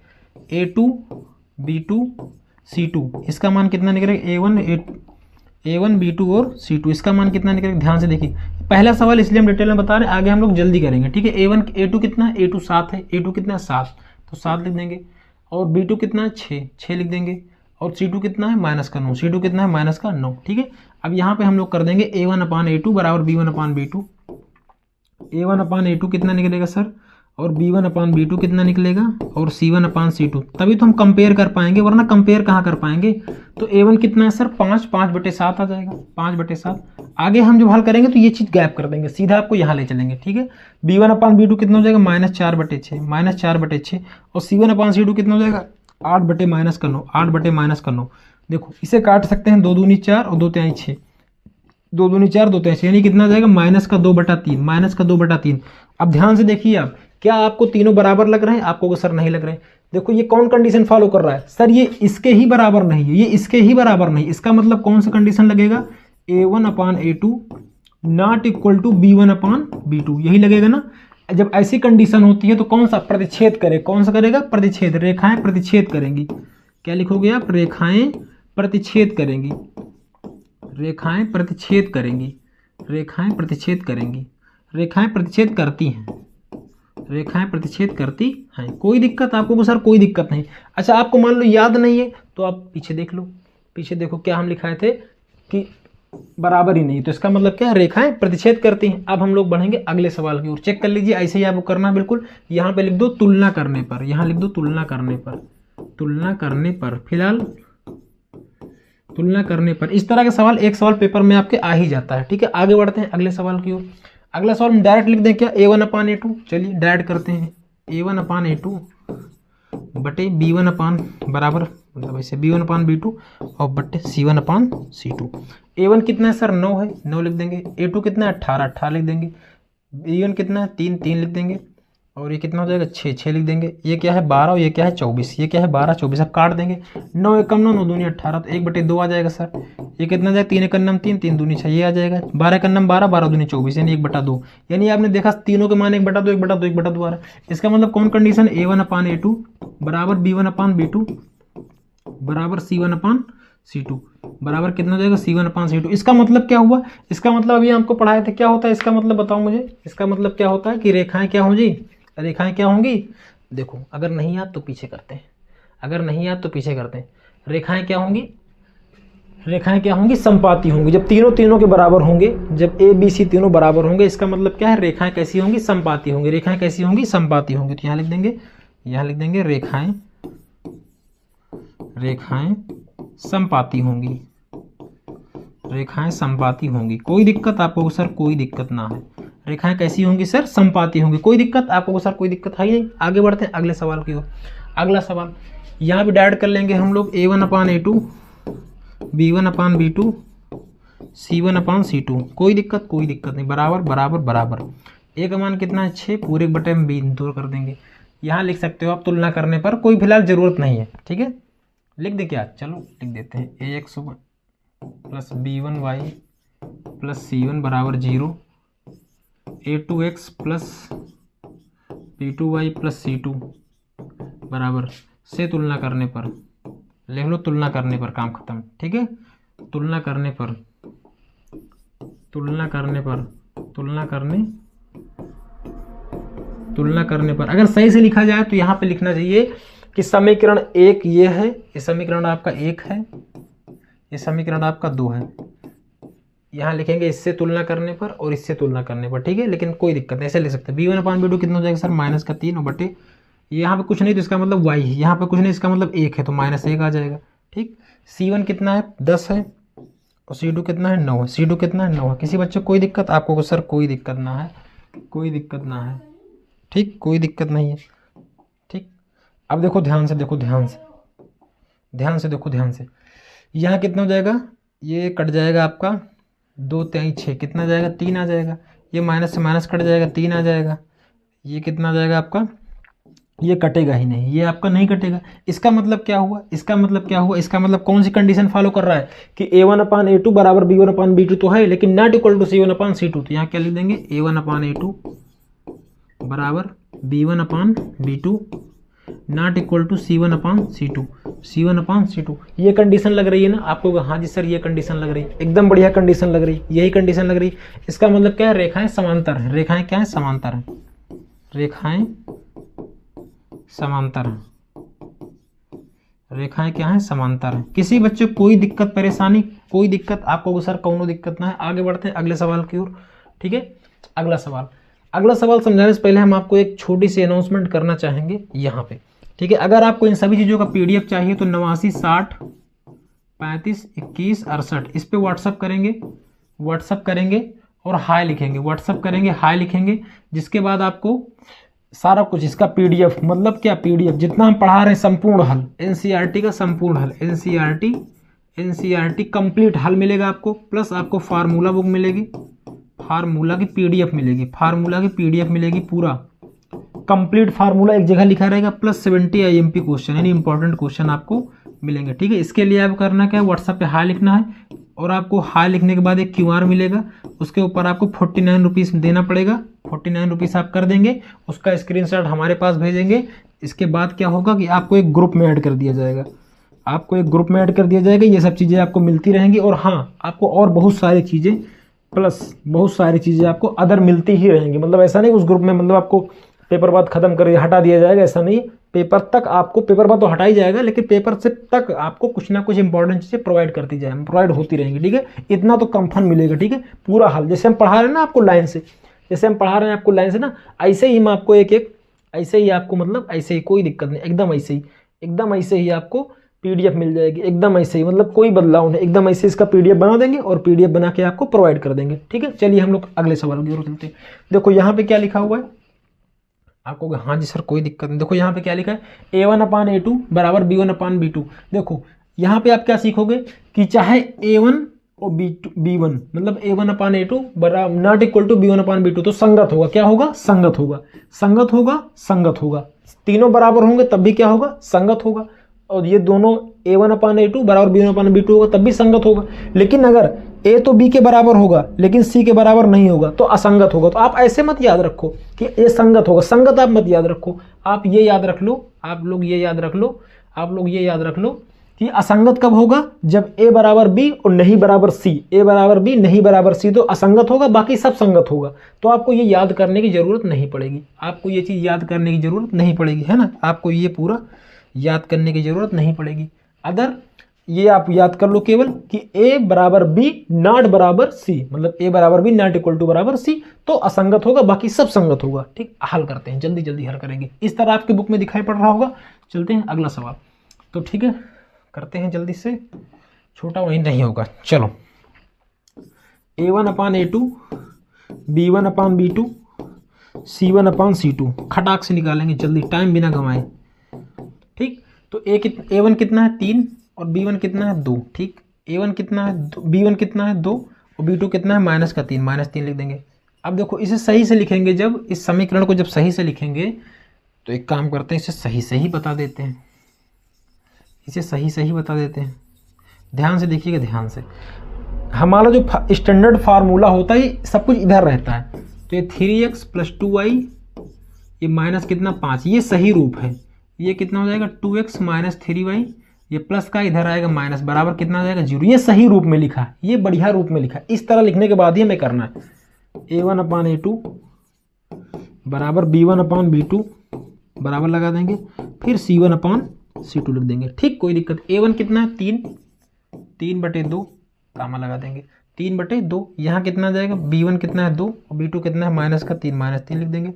A2 B2 C2, इसका मान कितना निकलेगा, A1 B2 और C2, इसका मान कितना निकलेगा। ध्यान से देखिए, पहला सवाल इसलिए हम डिटेल में बता रहे हैं, आगे हम लोग जल्दी करेंगे। ठीक है, A2 कितना है, A2 7 है, A2 कितना है 7, तो 7 लिख देंगे। और B2 कितना है 6 लिख देंगे। और C2 कितना है -9, C2 कितना है -9। ठीक है, अब यहाँ पे हम लोग कर देंगे A1/A2 बराबर B1/B2। A1/A2 कितना निकलेगा सर, और B1/B2 कितना निकलेगा, और C1/C2। तभी तो हम कंपेयर कर पाएंगे, वरना कंपेयर कहाँ कर पाएंगे। तो A1 कितना है सर 5/7 आ जाएगा, 5/7। आगे हम जब हल करेंगे तो ये चीज़ गैप कर देंगे, सीधा आपको यहाँ ले चलेंगे। ठीक है, B1/B2 कितना हो जाएगा, -4/6, -4/6। और C1/C2 कितना हो जाएगा, 8/-9, 8/-9। देखो इसे काट सकते हैं, 2 दूनी 4 और 2 तिहाई 6, 2 दूनी 4 2 तिहाई 6, यानी कितना जाएगा, -2/3, -2/3। अब ध्यान से देखिए आप, क्या आपको तीनों बराबर लग रहे हैं, आपको सर नहीं लग रहे हैं। देखो ये कौन कंडीशन फॉलो कर रहा है, सर ये इसके ही बराबर नहीं है, ये इसके ही बराबर नहीं। इसका मतलब कौन सा कंडीशन लगेगा, A1/A2 not equal to B1/B2, यही लगेगा ना। जब ऐसी कंडीशन होती है तो कौन सा प्रतिच्छेद करे, कौन सा करेगा प्रतिच्छेद, रेखाएं प्रतिच्छेद करेंगी। क्या लिखोगे आप, रेखाएं प्रतिच्छेद करेंगी, रेखाएं प्रतिच्छेद करेंगी, रेखाएं प्रतिच्छेद करेंगी, रेखाएं प्रतिच्छेद करती हैं, रेखाएं प्रतिच्छेद करती हैं। कोई दिक्कत आपको सर? कोई दिक्कत नहीं। अच्छा आपको मान लो याद नहीं है तो आप पीछे देख लो, पीछे देखो क्या हम लिखाए थे कि बराबर ही नहीं, तो इसका मतलब क्या है? रेखाएं प्रतिच्छेद करती हैं। अब हम लोग बढ़ेंगे अगले सवाल की ओर। चेक कर लीजिए, ऐसे ही आपको करना बिल्कुल। यहाँ पे लिख दो तुलना करने पर, यहाँ लिख दो तुलना करने पर, तुलना करने पर, फिलहाल तुलना करने पर। इस तरह के सवाल एक सवाल पेपर में आपके आ ही जाता है। ठीक है, आगे बढ़ते हैं अगले सवाल की ओर। अगला सवाल हम डायरेक्ट लिख दें क्या? A1/A2। चलिए डायरेक्ट करते हैं, A1/A2 बटे B1 बराबर, मतलब ऐसे B1/B2 और बटे C1/C2। A1 कितना है सर? 9 है, 9 लिख देंगे। A2 कितना है? 18, 18 लिख देंगे। B1 कितना है? 3, 3 लिख देंगे। और ये कितना हो जाएगा? 6, 6 लिख देंगे। ये क्या है? 12 और ये क्या है? 24। ये क्या है? 12, 24। अब काट देंगे, 9 एकम 9, 9 दूनी 18, तो 1/2 आ जाएगा सर। ये कितना जाएगा? 3 एकम 3, 3 दूनी 6, ये आ जाएगा। 12 एकम 12, 12 दूनी 24, यानी 1/2। यानी आपने देखा तीनों के मान 1/2, 1/2, 1/2 आ रहा है। इसका मतलब कौन कंडीशन? A1/A2 बराबर B1/B2 बराबर C1/C2 बराबर कितना हो जाएगा? C1/C2। इसका मतलब क्या हुआ? इसका मतलब अभी हमको पढ़ाए थे, क्या होता है इसका मतलब? बताओ मुझे। इसका मतलब क्या होता है कि रेखाएं क्या होंगी? रेखाएं क्या होंगी? देखो, अगर नहीं याद तो पीछे करते हैं, अगर नहीं याद तो पीछे करते हैं। रेखाएं क्या होंगी? रेखाएं क्या होंगी? समपाती होंगी। जब तीनों के बराबर होंगे, जब ABC तीनों बराबर होंगे, इसका मतलब क्या है? रेखाएं कैसी होंगी? समपाती होंगी। रेखाएं कैसी होंगी? समपाती होंगी। तो यहाँ लिख देंगे, यहाँ लिख देंगे रेखाएं, रेखाएं समपाती होंगी, रेखाएं समपाती होंगी। कोई दिक्कत आपको सर? कोई दिक्कत ना है। रेखाएं कैसी होंगी सर? समपाती होंगी। कोई दिक्कत आपको सर? कोई दिक्कत है ही नहीं। आगे बढ़ते हैं अगले सवाल की ओर। अगला सवाल यहाँ भी डायरेक्ट कर लेंगे हम लोग। A1/A2 B1/B2 C1/C2। कोई दिक्कत? कोई दिक्कत नहीं। बराबर बराबर बराबर। A का मान कितना है? 6, पूरे बटे में B दूर कर देंगे। यहाँ लिख सकते हो आप तुलना करने पर, कोई फिलहाल जरूरत नहीं है। ठीक है, लिख दे क्या? चलो लिख देते हैं। AX plus B1Y plus C1 बराबर 0। A2X plus B2Y plus C2 बराबर से तुलना करने पर, लिख लो तुलना करने पर, काम खत्म। ठीक है, तुलना करने पर, तुलना करने पर, तुलना करने पर अगर सही से लिखा जाए तो यहाँ पे लिखना चाहिए कि समीकरण 1 ये है, ये समीकरण आपका 1 है, ये समीकरण आपका 2 है। यहाँ लिखेंगे इससे तुलना करने पर और इससे तुलना करने पर। ठीक है, लेकिन कोई दिक्कत नहीं, ऐसे लिख सकते हैं। B1/B2 कितना हो जाएगा सर? -3 और बटे यहाँ पे कुछ नहीं तो इसका मतलब y है, यहाँ पे कुछ नहीं इसका मतलब 1 है तो -1 आ जाएगा। ठीक, C1 कितना है? 10 है और C2 कितना है? 9 है। C2 कितना है? 9 है। किसी बच्चे को कोई दिक्कत? आपको सर कोई दिक्कत ना है, कोई दिक्कत ना है। ठीक, कोई दिक्कत नहीं है। ठीक, अब देखो ध्यान से, देखो ध्यान से, ध्यान से देखो, ध्यान से। यहाँ कितना हो जाएगा? ये कट जाएगा आपका 2 3 6, कितना जाएगा? 3 आ जाएगा। ये माइनस से माइनस कट जाएगा, 3 आ जाएगा। ये कितना जाएगा आपका? ये कटेगा ही नहीं, ये आपका नहीं कटेगा। इसका मतलब क्या हुआ? इसका मतलब क्या हुआ? इसका मतलब कौन सी कंडीशन फॉलो कर रहा है कि A1/A2 बराबर B1/B2 तो है, लेकिन नॉट इक्वल टू C1/C2। तो यहाँ क्या लिख देंगे? A1/A2 बराबर B1/B2 not equal to C1/C2, C1/C2। ये कंडीशन लग रही है ना आपको? हाँ जी सर, ये कंडीशन लग रही है, एकदम बढ़िया कंडीशन लग रही है, यही कंडीशन लग रही है। इसका मतलब क्या है? रेखाएं समांतर हैं। रेखाएं क्या है? समांतर हैं। रेखाएं समांतर हैं। रेखाएं क्या है? समांतर हैं। किसी बच्चे को कोई दिक्कत परेशानी? कोई दिक्कत आपको सर? कौनो दिक्कत ना है। आगे बढ़ते हैं अगले सवाल की ओर। ठीक है, अगला सवाल, अगला सवाल समझाने से पहले हम आपको एक छोटी सी अनाउंसमेंट करना चाहेंगे यहाँ पे। ठीक है, अगर आपको इन सभी चीज़ों का PDF चाहिए तो 89 60 35 21 68 इस पे व्हाट्सअप करेंगे, व्हाट्सअप करेंगे और हाय लिखेंगे, व्हाट्सअप करेंगे, हाय लिखेंगे। जिसके बाद आपको सारा कुछ इसका PDF, मतलब क्या PDF, जितना हम पढ़ा रहे हैं संपूर्ण हल, NCERT का संपूर्ण हल, NCERT कंप्लीट हल मिलेगा आपको, प्लस आपको फार्मूला बुक मिलेगी, फार्मूला की PDF मिलेगी, फार्मूला की PDF मिलेगी, पूरा कंप्लीट फार्मूला एक जगह लिखा रहेगा, प्लस 70 IMP क्वेश्चन यानी इंपॉर्टेंट क्वेश्चन आपको मिलेंगे। ठीक है, इसके लिए आपको करना क्या है? व्हाट्सएप पे हाई लिखना है और आपको हाई लिखने के बाद एक QR मिलेगा, उसके ऊपर आपको 49 रुपीज़ देना पड़ेगा। 49 रुपीज़ आप कर देंगे, उसका स्क्रीनशॉट हमारे पास भेजेंगे। इसके बाद क्या होगा कि आपको एक ग्रुप में ऐड कर दिया जाएगा, आपको एक ग्रुप में ऐड कर दिया जाएगा। ये सब चीज़ें आपको मिलती रहेंगी और हाँ, आपको और बहुत सारी चीज़ें, प्लस बहुत सारी चीज़ें आपको अदर मिलती ही रहेंगी। मतलब ऐसा नहीं उस ग्रुप में मतलब आपको पेपर बाद खत्म कर हटा दिया जाएगा, ऐसा नहीं। पेपर तक आपको, पेपर बाद तो हटा ही जाएगा, लेकिन पेपर से तक आपको कुछ ना कुछ इंपॉर्टेंट चीज़ें प्रोवाइड करती जाए, प्रोवाइड होती रहेंगी, ठीक है। इतना तो कंफर्म मिलेगा, ठीक है। पूरा हाल जैसे हम पढ़ा रहे हैं ना आपको लाइन से, जैसे हम पढ़ा रहे हैं आपको लाइन से ना, ऐसे ही मैं आपको एक एक ऐसे ही आपको, मतलब ऐसे ही, कोई दिक्कत नहीं, एकदम ऐसे ही, एकदम ऐसे ही आपको पीडीएफ मिल जाएगी, एकदम ऐसे ही, मतलब कोई बदलाव नहीं, एकदम ऐसे इसका पीडीएफ बना देंगे और पीडीएफ बना के आपको प्रोवाइड कर देंगे, ठीक है। चलिए हम लोग अगले सवाल की ओर चलते हैं। देखो यहाँ पे क्या लिखा हुआ है, आपको हाँ जी सर कोई दिक्कत नहीं। देखो यहाँ पे क्या लिखा है, A1/A2 बराबर B1/B2। देखो यहाँ पे आप क्या सीखोगे कि चाहे A1 और B1 मतलब A1/A2 बराबर नॉट इक्वल टू B1/B2, तो संगत होगा, क्या होगा, संगत होगा, संगत होगा, संगत होगा। तीनों बराबर होंगे तब भी क्या होगा, संगत होगा। और ये दोनों A1/A2 बराबर B1/B2 होगा तब भी संगत होगा। लेकिन अगर A तो B के बराबर होगा लेकिन C के बराबर नहीं होगा तो असंगत होगा। तो आप ऐसे मत याद रखो कि A संगत होगा, संगत आप मत याद रखो, आप ये याद रख लो, आप लोग ये याद रख लो, आप लोग ये याद रख लो कि असंगत कब होगा, जब A बराबर B और नहीं बराबर C, A बराबर B नहीं बराबर C, तो असंगत होगा, बाकी सब संगत होगा। तो आपको ये याद करने की जरूरत नहीं पड़ेगी, आपको ये चीज़ याद करने की जरूरत नहीं पड़ेगी, है ना। आपको ये पूरा याद करने की जरूरत नहीं पड़ेगी। अदर ये आप याद कर लो केवल कि A बराबर B नॉट बराबर C, मतलब A बराबर B नॉट इक्वल टू बराबर C, तो असंगत होगा, बाकी सब संगत होगा, ठीक। हल करते हैं, जल्दी जल्दी हल करेंगे, इस तरह आपकी बुक में दिखाई पड़ रहा होगा। चलते हैं अगला सवाल, तो ठीक है करते हैं जल्दी से, छोटा वहीं नहीं होगा। चलो A1/A2 B1/B2 C1/C2 खटाक से निकालेंगे जल्दी, टाइम बिना गंवाए, ठीक। तो A1 कितना है 3 और B1 कितना है 2, ठीक। A1 कितना है, B1 कितना है 2 और B2 कितना है -3, -3 लिख देंगे। अब देखो इसे सही से लिखेंगे, जब इस समीकरण को जब सही से लिखेंगे तो एक काम करते हैं, इसे सही से ही बता देते हैं, इसे सही से ही बता देते हैं। ध्यान से देखिएगा, ध्यान से। हमारा जो स्टैंडर्ड फार्मूला होता है सब कुछ इधर रहता है, तो ये 3x + 2y, ये माइनस कितना 5, ये सही रूप है। ये कितना हो जाएगा 2x - 3y, ये प्लस का इधर आएगा माइनस, बराबर कितना हो जाएगा 0। ये सही रूप में लिखा है, ये बढ़िया रूप में लिखा है। इस तरह लिखने के बाद ही हमें करना है A1/A2 बराबर B1/B2 बराबर लगा देंगे, फिर C1/C2 लिख देंगे, ठीक। कोई दिक्कत। A1 कितना है 3/2 कामा लगा देंगे, 3/2। यहाँ कितना आ जाएगा, B1 कितना है 2 और B2 कितना है -3 लिख देंगे।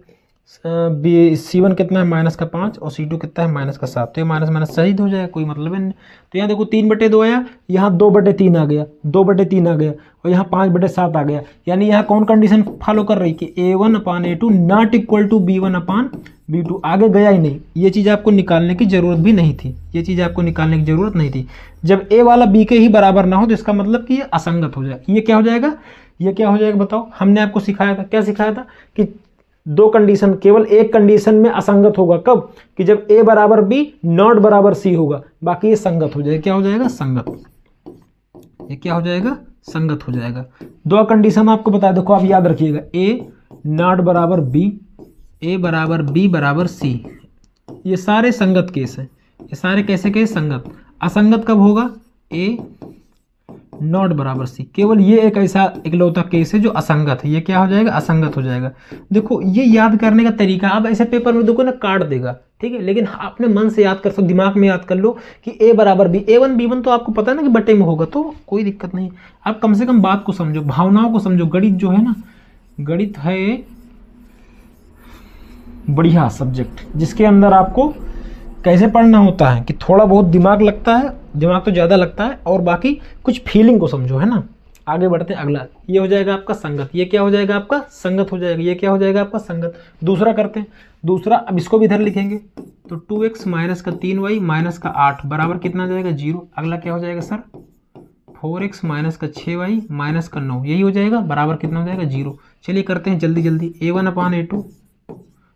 C1 कितना है -5 और C2 कितना है -7, तो ये माइनस माइनस सही हो जाएगा, कोई मतलब नहीं। तो यहाँ देखो 3/2 आया, यहाँ 2/3 आ गया, 2/3 आ गया, और यहाँ 5/7 आ गया। यानी यहाँ कौन कंडीशन फॉलो कर रही कि A1/A2 not equal to B1/B2, आगे गया ही नहीं। ये चीज़ आपको निकालने की जरूरत भी नहीं थी, ये चीज़ आपको निकालने की जरूरत नहीं थी। जब A वाला B के ही बराबर ना हो तो इसका मतलब कि ये असंगत हो जाएगा। ये क्या हो जाएगा, ये क्या हो जाएगा बताओ। हमने आपको सिखाया था, क्या सिखाया था कि दो कंडीशन, केवल एक कंडीशन में असंगत होगा, कब, कि जब A बराबर B नॉट बराबर C होगा, बाकी ये संगत हो जाएगा। क्या हो जाएगा, संगत। ये क्या हो जाएगा, संगत हो जाएगा। दो कंडीशन आपको बता, देखो आप याद रखिएगा, A नॉट बराबर B, A बराबर B बराबर C, ये सारे संगत केस हैं, ये सारे कैसे केस, संगत। असंगत कब होगा, A नॉट बराबर C, केवल ये एक ऐसा इकलौता केस है जो असंगत है। ये क्या हो जाएगा, असंगत हो जाएगा। देखो ये याद करने का तरीका, अब ऐसे पेपर में देखो ना काट देगा, ठीक है, लेकिन अपने मन से याद कर सकते, दिमाग में याद कर लो कि A बराबर B, A1 B1 तो आपको पता है ना कि बटे में होगा, तो कोई दिक्कत नहीं। आप कम से कम बात को समझो, भावनाओं को समझो। गणित जो है ना, गणित है बढ़िया सब्जेक्ट जिसके अंदर आपको कैसे पढ़ना होता है कि थोड़ा बहुत दिमाग लगता है, दिमाग तो ज़्यादा लगता है, और बाकी कुछ फीलिंग को समझो, है ना। आगे बढ़ते हैं अगला, ये हो जाएगा आपका संगत, ये क्या हो जाएगा आपका संगत हो जाएगा, ये क्या हो जाएगा आपका संगत। दूसरा करते हैं, दूसरा अब इसको भी इधर लिखेंगे, तो 2x - 3y - 8 बराबर कितना जाएगा 0। अगला क्या हो जाएगा सर, 4x - 6y - 9, यही हो जाएगा, बराबर कितना हो जाएगा 0। चलिए करते हैं जल्दी जल्दी। A1/A2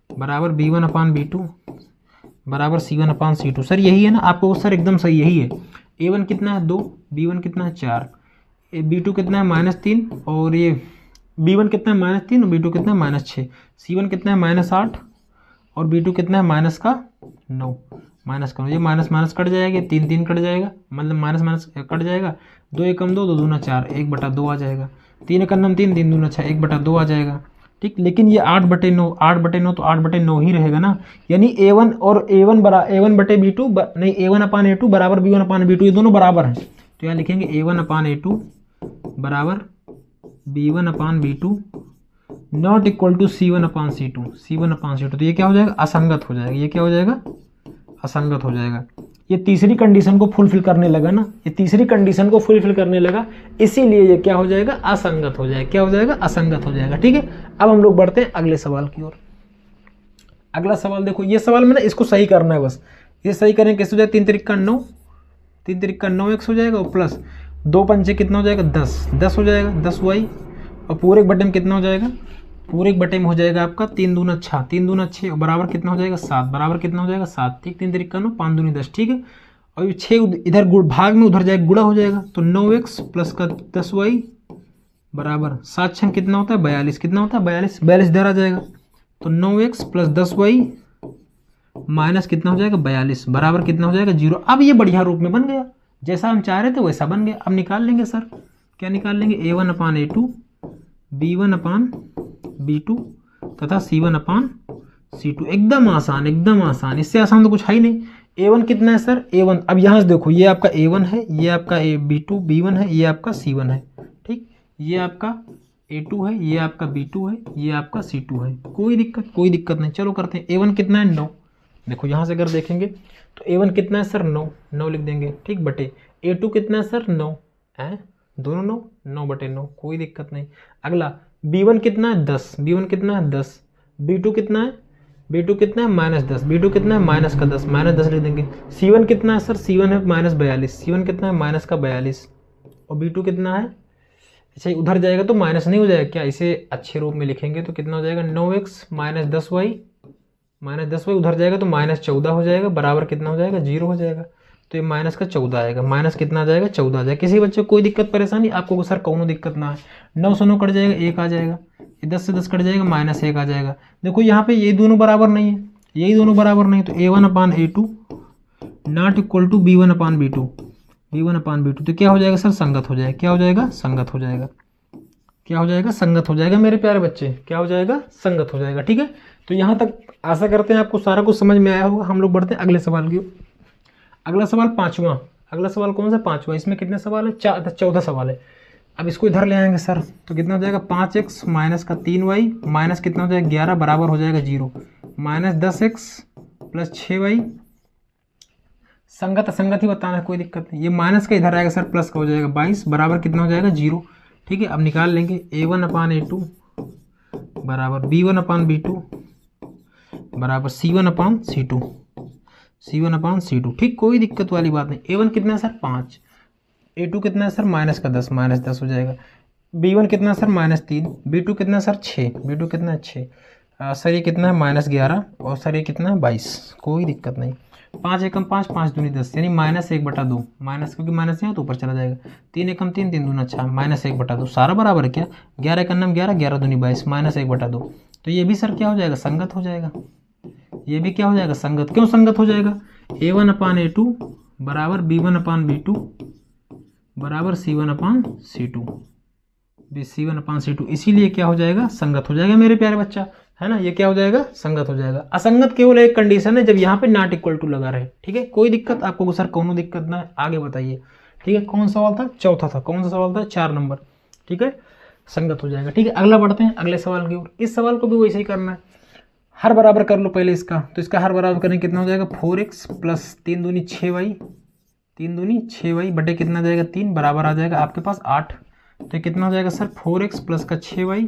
बराबर B1/B2 बराबर C1/C2। सर यही है ना आपको, सर एकदम सही यही है। A1 कितना है 2, B1 कितना है 4, B2 कितना है -3, और ये B1 कितना है -3 और B2 कितना है -6, C1 कितना है -8 और B2 कितना है -9, माइनस करो, ये माइनस माइनस कट जाएगा, 3 3 कट जाएगा, मतलब माइनस माइनस कट जाएगा, 2 एकम 2, 2 दूना 4, 1/2 आ जाएगा, 3 एकम 3, 3 दूना 6, 1/2 आ जाएगा। ठीक। लेकिन ये 8/9, 8/9 तो 8/9 ही रहेगा ना, यानी A1 और A1/B2 नहीं, A1/A2 बराबर B1/B2, ये दोनों बराबर हैं। तो यहाँ लिखेंगे A1/A2 बराबर B1/B2 not equal to C1/C2, C1/C2। तो ये क्या हो जाएगा, असंगत हो जाएगा। ये क्या हो जाएगा, असंगत हो जाएगा। ये तीसरी कंडीशन को फुलफिल करने लगा ना, ये तीसरी कंडीशन को फुलफिल करने लगा, इसीलिए ये क्या हो जाएगा, असंगत हो जाएगा। क्या हो जाएगा, असंगत हो जाएगा। ठीक है, अब हम लोग बढ़ते हैं अगले सवाल की ओर। अगला सवाल देखो, ये सवाल में ना इसको सही करना है बस। ये सही करें कैसे हो जाएगा, 3 तिरिक का 9, 3 तिरिक का 9x हो जाएगा, और प्लस 2 पंचे कितना हो जाएगा, 10 हो जाएगा, 10y, और पूरे एक बटे में कितना हो जाएगा, पूरे एक बटे में हो जाएगा आपका 3 दूना 6, 3 दूना 6, और बराबर कितना हो जाएगा 7, बराबर कितना हो जाएगा 7। ठीक, 3 तिरिक का 9, 5 दूनी 10। ठीक है, और ये 6 इधर भाग में उधर जाएगा, गुणा हो जाएगा, तो 9x प्लस का 10y बराबर 7 छंग कितना होता है 42, कितना होता है 42, 42 इधर आ जाएगा, तो 9x प्लस 10y माइनस कितना हो जाएगा 42 बराबर कितना हो जाएगा 0। अब ये बढ़िया रूप में बन गया, जैसा हम चाह रहे थे वैसा बन गया। अब निकाल लेंगे सर, क्या निकाल लेंगे, A1/A2 B1/B2 तथा C1/C2। एकदम आसान, एकदम आसान, इससे आसान तो कुछ है ही नहीं। A1 कितना है सर, A1, अब यहाँ से देखो, ये आपका A1 है, ये आपका B2 B1 है, ये आपका C1 है। ठीक, ये आपका A2 है, ये आपका B2 है, ये आपका C2 है। कोई दिक्कत नहीं। चलो करते हैं। A1 कितना है 9, देखो यहाँ से अगर देखेंगे तो A1 कितना है सर 9 लिख देंगे। ठीक, बटे A2 कितना है सर 9 है, दोनों 9/9, कोई दिक्कत नहीं। अगला B1 कितना है 10, B1 कितना है 10, B2 कितना है, B2 कितना है -10, B2 कितना है माइनस का 10, -10 लिख देंगे। C1 कितना है सर, C1 है -42, C1 कितना है माइनस का 42, और B2 कितना है, अच्छा उधर जाएगा तो माइनस नहीं हो जाएगा क्या, इसे अच्छे रूप में लिखेंगे तो कितना हो जाएगा 9x -10y उधर जाएगा तो -14 हो जाएगा, बराबर कितना हो जाएगा 0 हो जाएगा। तो ये माइनस का 14 आएगा, माइनस कितना आ जाएगा 14 आ जाएगा। किसी बच्चे को कोई दिक्कत परेशानी, आपको सर कोनो दिक्कत ना है। 9 से 9 कट जाएगा 1 आ जाएगा, 10 से 10 कट जाएगा -1 आ जाएगा। देखो यहाँ पे ये दोनों बराबर नहीं है, यही दोनों बराबर नहीं, तो A1/A2 not equal to B1/B2, B1/B2। तो क्या हो जाएगा सर, संगत हो जाएगा। क्या हो जाएगा, संगत हो जाएगा। क्या हो जाएगा, संगत हो जाएगा मेरे प्यारे बच्चे, क्या हो जाएगा, संगत हो जाएगा। ठीक है, तो यहाँ तक आशा करते हैं आपको सारा कुछ समझ में आया होगा। हम लोग बढ़ते हैं अगले सवाल की। अगला सवाल 5वां, अगला सवाल कौन सा 5वां, इसमें कितने सवाल है, 14 सवाल है। अब इसको इधर ले आएंगे सर, तो कितना हो जाएगा 5x माइनस का 3y माइनस कितना हो जाएगा 11 बराबर हो जाएगा 0, -10x प्लस 6y, संगत असंगत ही बताना है, कोई दिक्कत नहीं। ये माइनस का इधर आएगा सर, प्लस का हो जाएगा 22 बराबर कितना हो जाएगा 0। ठीक है, अब निकाल लेंगे A1/A2 बराबर B1/B2 बराबर C1/C2, C1/C2। ठीक, कोई दिक्कत वाली बात नहीं। A1 कितना है सर 5, A2 कितना है सर -10 -10 हो जाएगा, B1 कितना है सर -3, B2 कितना है सर 6, B2 कितना है 6, सर ये कितना है -11, और सर ये कितना है 22, कोई दिक्कत नहीं। 5 एकम 5, 5 दूनी 10, यानी -1/2, माइनस क्योंकि माइनस यहाँ तो ऊपर चला जाएगा। 3 एकम 3, 3 दूना 6, -1/2, सारा बराबर है क्या, 11 एकम 11, 11 दूनी 22, -1/2। तो ये भी सर क्या हो जाएगा, संगत हो जाएगा। ये भी क्या हो जाएगा, संगत। क्यों संगत हो जाएगा, A1/A2 बराबर B1/B2 बराबर C1/C2, C1/C2, इसीलिए क्या हो जाएगा, संगत हो जाएगा मेरे प्यारे बच्चा, है ना। ये क्या हो जाएगा, संगत हो जाएगा। असंगत केवल एक कंडीशन है, जब यहाँ पे नॉट इक्वल टू लगा रहे। ठीक है, कोई दिक्कत आपको सर, कोनो दिक्कत ना है, आगे बताइए। ठीक है, कौन सा सवाल था, चौथा था, कौन सा सवाल था 4 नंबर। ठीक है, संगत हो जाएगा। ठीक है, अगला बढ़ते हैं अगले सवाल की ओर। इस सवाल को भी वैसे ही करना है, हर बराबर कर लो पहले इसका, तो इसका हर बराबर करने कितना हो जाएगा 4x प्लस 3 दूनी 6y, 3 दूनी 6y बटे कितना जाएगा 3 बराबर आ जाएगा आपके पास 8। तो कितना हो जाएगा सर 4x प्लस का 6y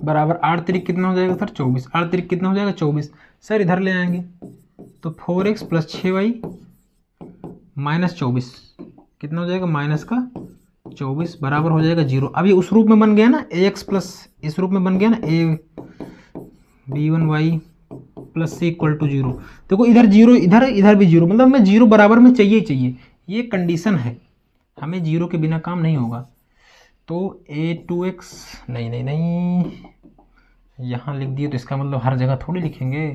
बराबर 8 तिरिक कितना हो जाएगा सर 24, 8 तिरिक कितना हो जाएगा 24। सर इधर ले आएंगे तो 4x प्लस 6y माइनस 24 कितना हो जाएगा माइनस का 24 बराबर हो जाएगा 0। अब ये उस रूप में बन गया ना ax प्लस, इस रूप में बन गया ना a b1y plus c equal to 0। देखो इधर 0 इधर भी 0, मतलब हमें 0 बराबर में चाहिए ही चाहिए, ये कंडीशन है, हमें 0 के बिना काम नहीं होगा। तो a2x नहीं यहाँ लिख दिए तो इसका मतलब हर जगह थोड़ी लिखेंगे।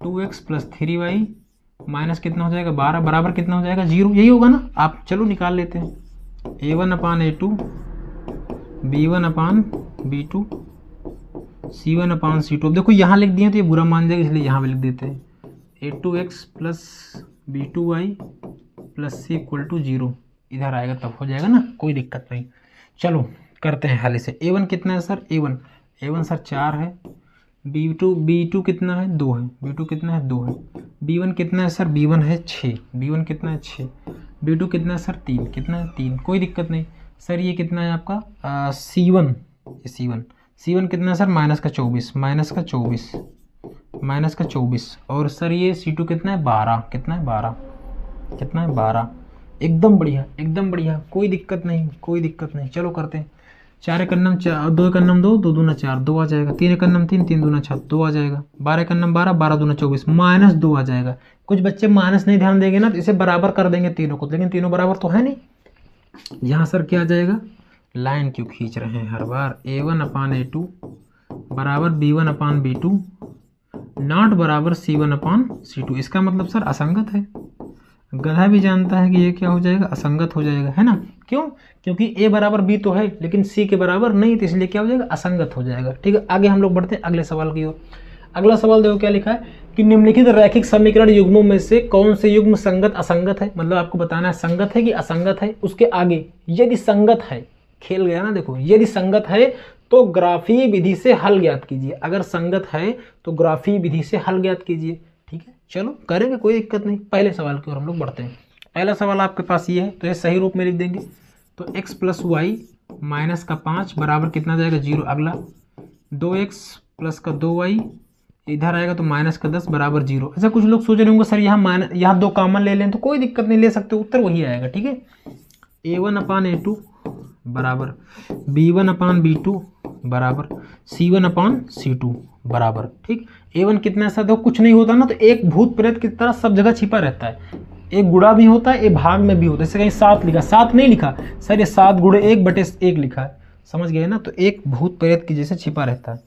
2x प्लस 3y माइनस कितना हो जाएगा 12 बराबर कितना हो जाएगा 0, यही होगा ना। आप चलो निकाल लेते हैं a1 अपान a2 b1 अपान b2 C1 अपान C2। अब देखो यहाँ लिख दिए तो ये बुरा मान जाएगा, इसलिए यहाँ पे लिख देते हैं A2x plus B2y plus C equal to 0। इधर आएगा तब हो जाएगा ना, कोई दिक्कत नहीं। चलो करते हैं हल इसे। A1 कितना है सर? A1 सर 4 है। B2 कितना है? 2 है। B2 कितना है? 2 है। B1 कितना है सर? B1 है 6। B1 कितना है? 6। B2 कितना है सर? 3। कितना है? 3। कोई दिक्कत नहीं सर। ये कितना है आपका C1? ये C1 कितना है सर? माइनस का 24, माइनस का 24, माइनस का 24। और सर ये C2 कितना है? 12। कितना है? 12। कितना है? 12। एकदम बढ़िया, एकदम बढ़िया, कोई दिक्कत नहीं, कोई दिक्कत नहीं। चलो करते हैं। 4 एक अन्नम 4, 2 एक अन्नम 2, 2 दूना 4, 2 आ जाएगा। 3 एक अन्नम 3, 3 दूना 6, 2 आ जाएगा। 12 एक अन्नम 12, 12 दूना 24, माइनस 2 आ जाएगा। कुछ बच्चे माइनस नहीं ध्यान देंगे ना तो इसे बराबर कर देंगे तीनों को, लेकिन तीनों बराबर तो है नहीं। यहाँ सर क्या आ जाएगा? लाइन क्यों खींच रहे हैं हर बार? A1 अपान A2 बराबर B1 अपान B2 नॉट बराबर C1 अपान C2। इसका मतलब सर असंगत है। गधा भी जानता है कि ये क्या हो जाएगा? असंगत हो जाएगा, है ना? क्यों? क्योंकि A बराबर B तो है लेकिन C के बराबर नहीं, तो इसलिए क्या हो जाएगा? असंगत हो जाएगा। ठीक है, आगे हम लोग बढ़ते हैं अगले सवाल की ओर। अगला सवाल देखो क्या लिखा है कि निम्नलिखित रैखिक समीकरण युग्मों में से कौन से युग्म संगत असंगत है। मतलब आपको बताना है संगत है कि असंगत है। उसके आगे यदि संगत है, खेल गया ना, देखो यदि संगत है तो ग्राफीय विधि से हल ज्ञात कीजिए। अगर संगत है तो ग्राफीय विधि से हल ज्ञात कीजिए। ठीक है, चलो करेंगे, कोई दिक्कत नहीं। पहले सवाल की ओर हम लोग बढ़ते हैं। पहला सवाल आपके पास ये है, तो ये सही रूप में लिख देंगे। तो x प्लस वाई माइनस का 5 बराबर कितना जाएगा? 0। अगला 2x प्लस का 2y इधर आएगा तो माइनस का 10 बराबर 0। ऐसा कुछ लोग सोच रहे होंगे सर यहाँ 2 कॉमन ले लें, तो कोई दिक्कत नहीं, ले सकते, उत्तर वही आएगा। ठीक है, A1 अपान A2 बराबर B1 अपान B2 बराबर C1 अपान C2 बराबर। ठीक, A1 कितना है सर? देखो कुछ नहीं होता ना तो एक भूत प्रेत की तरह सब जगह छिपा रहता है। एक गुणा भी होता है, एक भाग में भी होता है। जैसे कहीं 7 लिखा, 7 नहीं लिखा सर, ये 7 गुणे 1/1 लिखा है, समझ गए ना? तो एक भूत प्रेत की जैसे छिपा रहता है।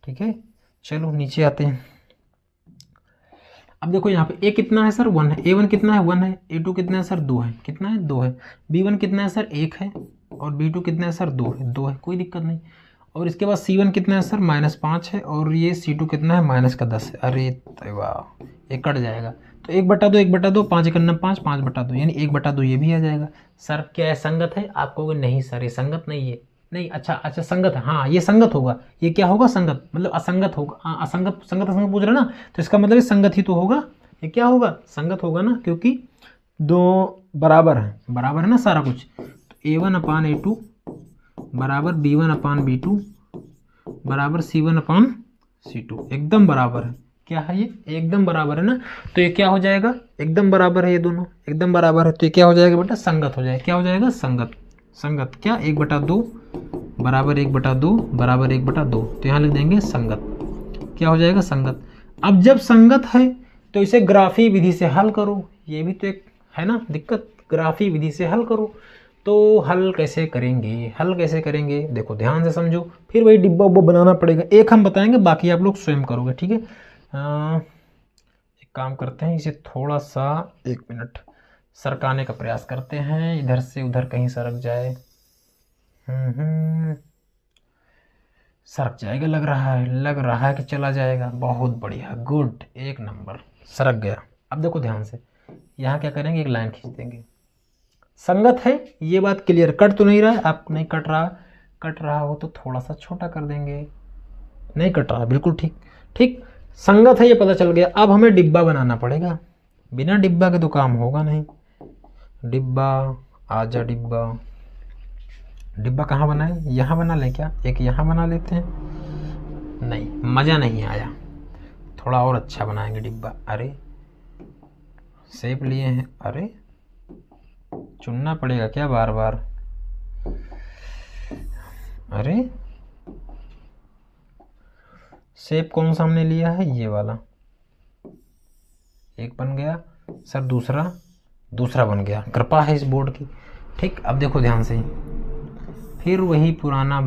ठीक है, चलो नीचे आते हैं। अब देखो यहाँ पे A कितना है सर? 1 है। A1 कितना है? 1 है। A2 कितना है सर? 2 है। कितना है? 2 है। B1 कितना है सर? 1 है। और B2 कितना है सर? 2 है। 2 है, कोई दिक्कत नहीं। और इसके बाद C1 कितना है सर? -5 है। और ये C2 कितना है? माइनस का 10 है। अरे वाह, ये कट जाएगा तो 1/2, 1/2, 5 एक अन्नम 5, 5/2 यानी 1/2 ये भी आ जाएगा। सर क्या है? संगत है? आप कहोगे नहीं सर ये संगत नहीं है। नहीं, अच्छा संगत है, हाँ ये संगत होगा। ये क्या होगा? संगत, मतलब असंगत होगा। हाँ, असंगत, संगत असंगत पूछ रहे ना, तो इसका मतलब संगत ही तो होगा। ये क्या होगा? संगत होगा ना, क्योंकि दो बराबर है ना सारा कुछ। तो A1 अपान A2 बराबर B1 अपान B2 बराबर C1 अपान C2, एकदम बराबर है। क्या है ये? एकदम बराबर है ना। तो ये क्या हो जाएगा? एकदम बराबर है, ये दोनों एकदम बराबर है। तो ये क्या हो जाएगा बेटा? संगत हो जाएगा। क्या हो जाएगा? संगत। संगत क्या? 1/2 बराबर 1/2 बराबर 1/2। तो यहाँ लिख देंगे संगत। क्या हो जाएगा? संगत। अब जब संगत है तो इसे ग्राफी विधि से हल करो। ये भी तो एक है ना दिक्कत, ग्राफी विधि से हल करो। तो हल कैसे करेंगे? हल कैसे करेंगे? देखो ध्यान से समझो, फिर वही डिब्बा उब्बा बनाना पड़ेगा। एक हम बताएंगे, बाकी आप लोग स्वयं करोगे। ठीक है, एक काम करते हैं, इसे थोड़ा सा 1 मिनट सरकाने का प्रयास करते हैं, इधर से उधर कहीं सरक जाए। सरक जाएगा, लग रहा है कि चला जाएगा। बहुत बढ़िया, गुड, 1 नंबर, सरक गया। अब देखो ध्यान से, यहाँ क्या करेंगे? एक लाइन खींच देंगे। संगत है, ये बात क्लियर। कट तो नहीं रहा है? आप नहीं कट रहा, कट रहा हो तो थोड़ा सा छोटा कर देंगे। नहीं कट रहा, बिल्कुल ठीक। ठीक, संगत है ये पता चल गया। अब हमें डिब्बा बनाना पड़ेगा, बिना डिब्बा के तो काम होगा नहीं। डिब्बा, आजा डिब्बा। डिब्बा कहाँ बनाए? यहाँ बना लें क्या? एक यहाँ बना लेते हैं। नहीं, मज़ा नहीं आया, थोड़ा और अच्छा बनाएंगे डिब्बा। अरे शेप लिए हैं, अरे चुनना पड़ेगा क्या बार बार? अरे शेप कौन सा हमने लिया है? ये वाला। एक बन गया सर, दूसरा बन गया। कृपा है इस बोर्ड की। ठीक, अब देखो ध्यान से, फिर वही पुराना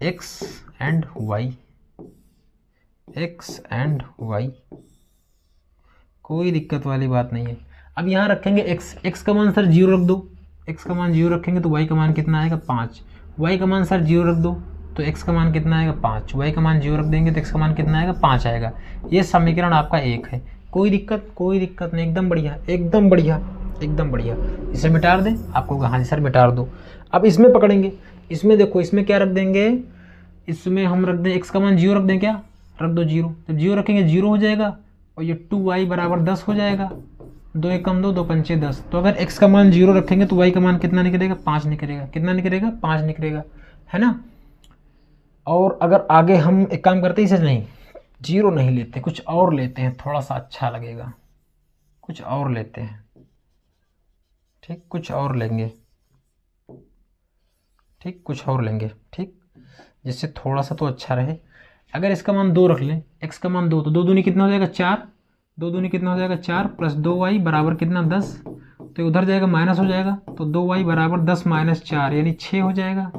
x एंड y, कोई दिक्कत वाली बात नहीं है। अब यहाँ रखेंगे x का मान सर 0 रख दो। x का मान 0 रखेंगे तो y का मान कितना आएगा? 5। y का मान सर 0 रख दो तो x का मान कितना आएगा 5, y का मान 0 रख देंगे तो x का मान कितना आएगा 5 आएगा। ये समीकरण आपका 1 है। कोई दिक्कत नहीं, एकदम बढ़िया एकदम बढ़िया एकदम बढ़िया। इसे मिटा दें, आपको हाँ जी सर मिटा दो। अब इसमें पकड़ेंगे, इसमें देखो इसमें क्या रख देंगे, इसमें हम रख दें x का मान 0 रख दें, क्या रख दो 0, जब 0 रखेंगे 0 हो जाएगा और ये 2y बराबर 10 हो जाएगा। 2 एक कम 2, 2 पंचे 10। तो अगर x का मान 0 रखेंगे तो y का मान कितना निकलेगा 5 निकलेगा। कितना निकलेगा 5 निकलेगा, है ना। और अगर आगे हम एक काम करते हैं, इसे नहीं 0 नहीं लेते, कुछ और लेते हैं, थोड़ा सा अच्छा लगेगा, कुछ और लेते हैं, ठीक कुछ और लेंगे, ठीक कुछ और लेंगे, ठीक जिससे थोड़ा सा तो अच्छा रहे। अगर इसका मान 2 रख लें, x का मान 2, तो 2 दूनी कितना हो जाएगा 4, 2 दूनी कितना हो जाएगा 4 प्लस 2y बराबर कितना 10, तो उधर जाएगा माइनस हो जाएगा, तो 2y बराबर 10 माइनस 4 यानी 6 हो जाएगा।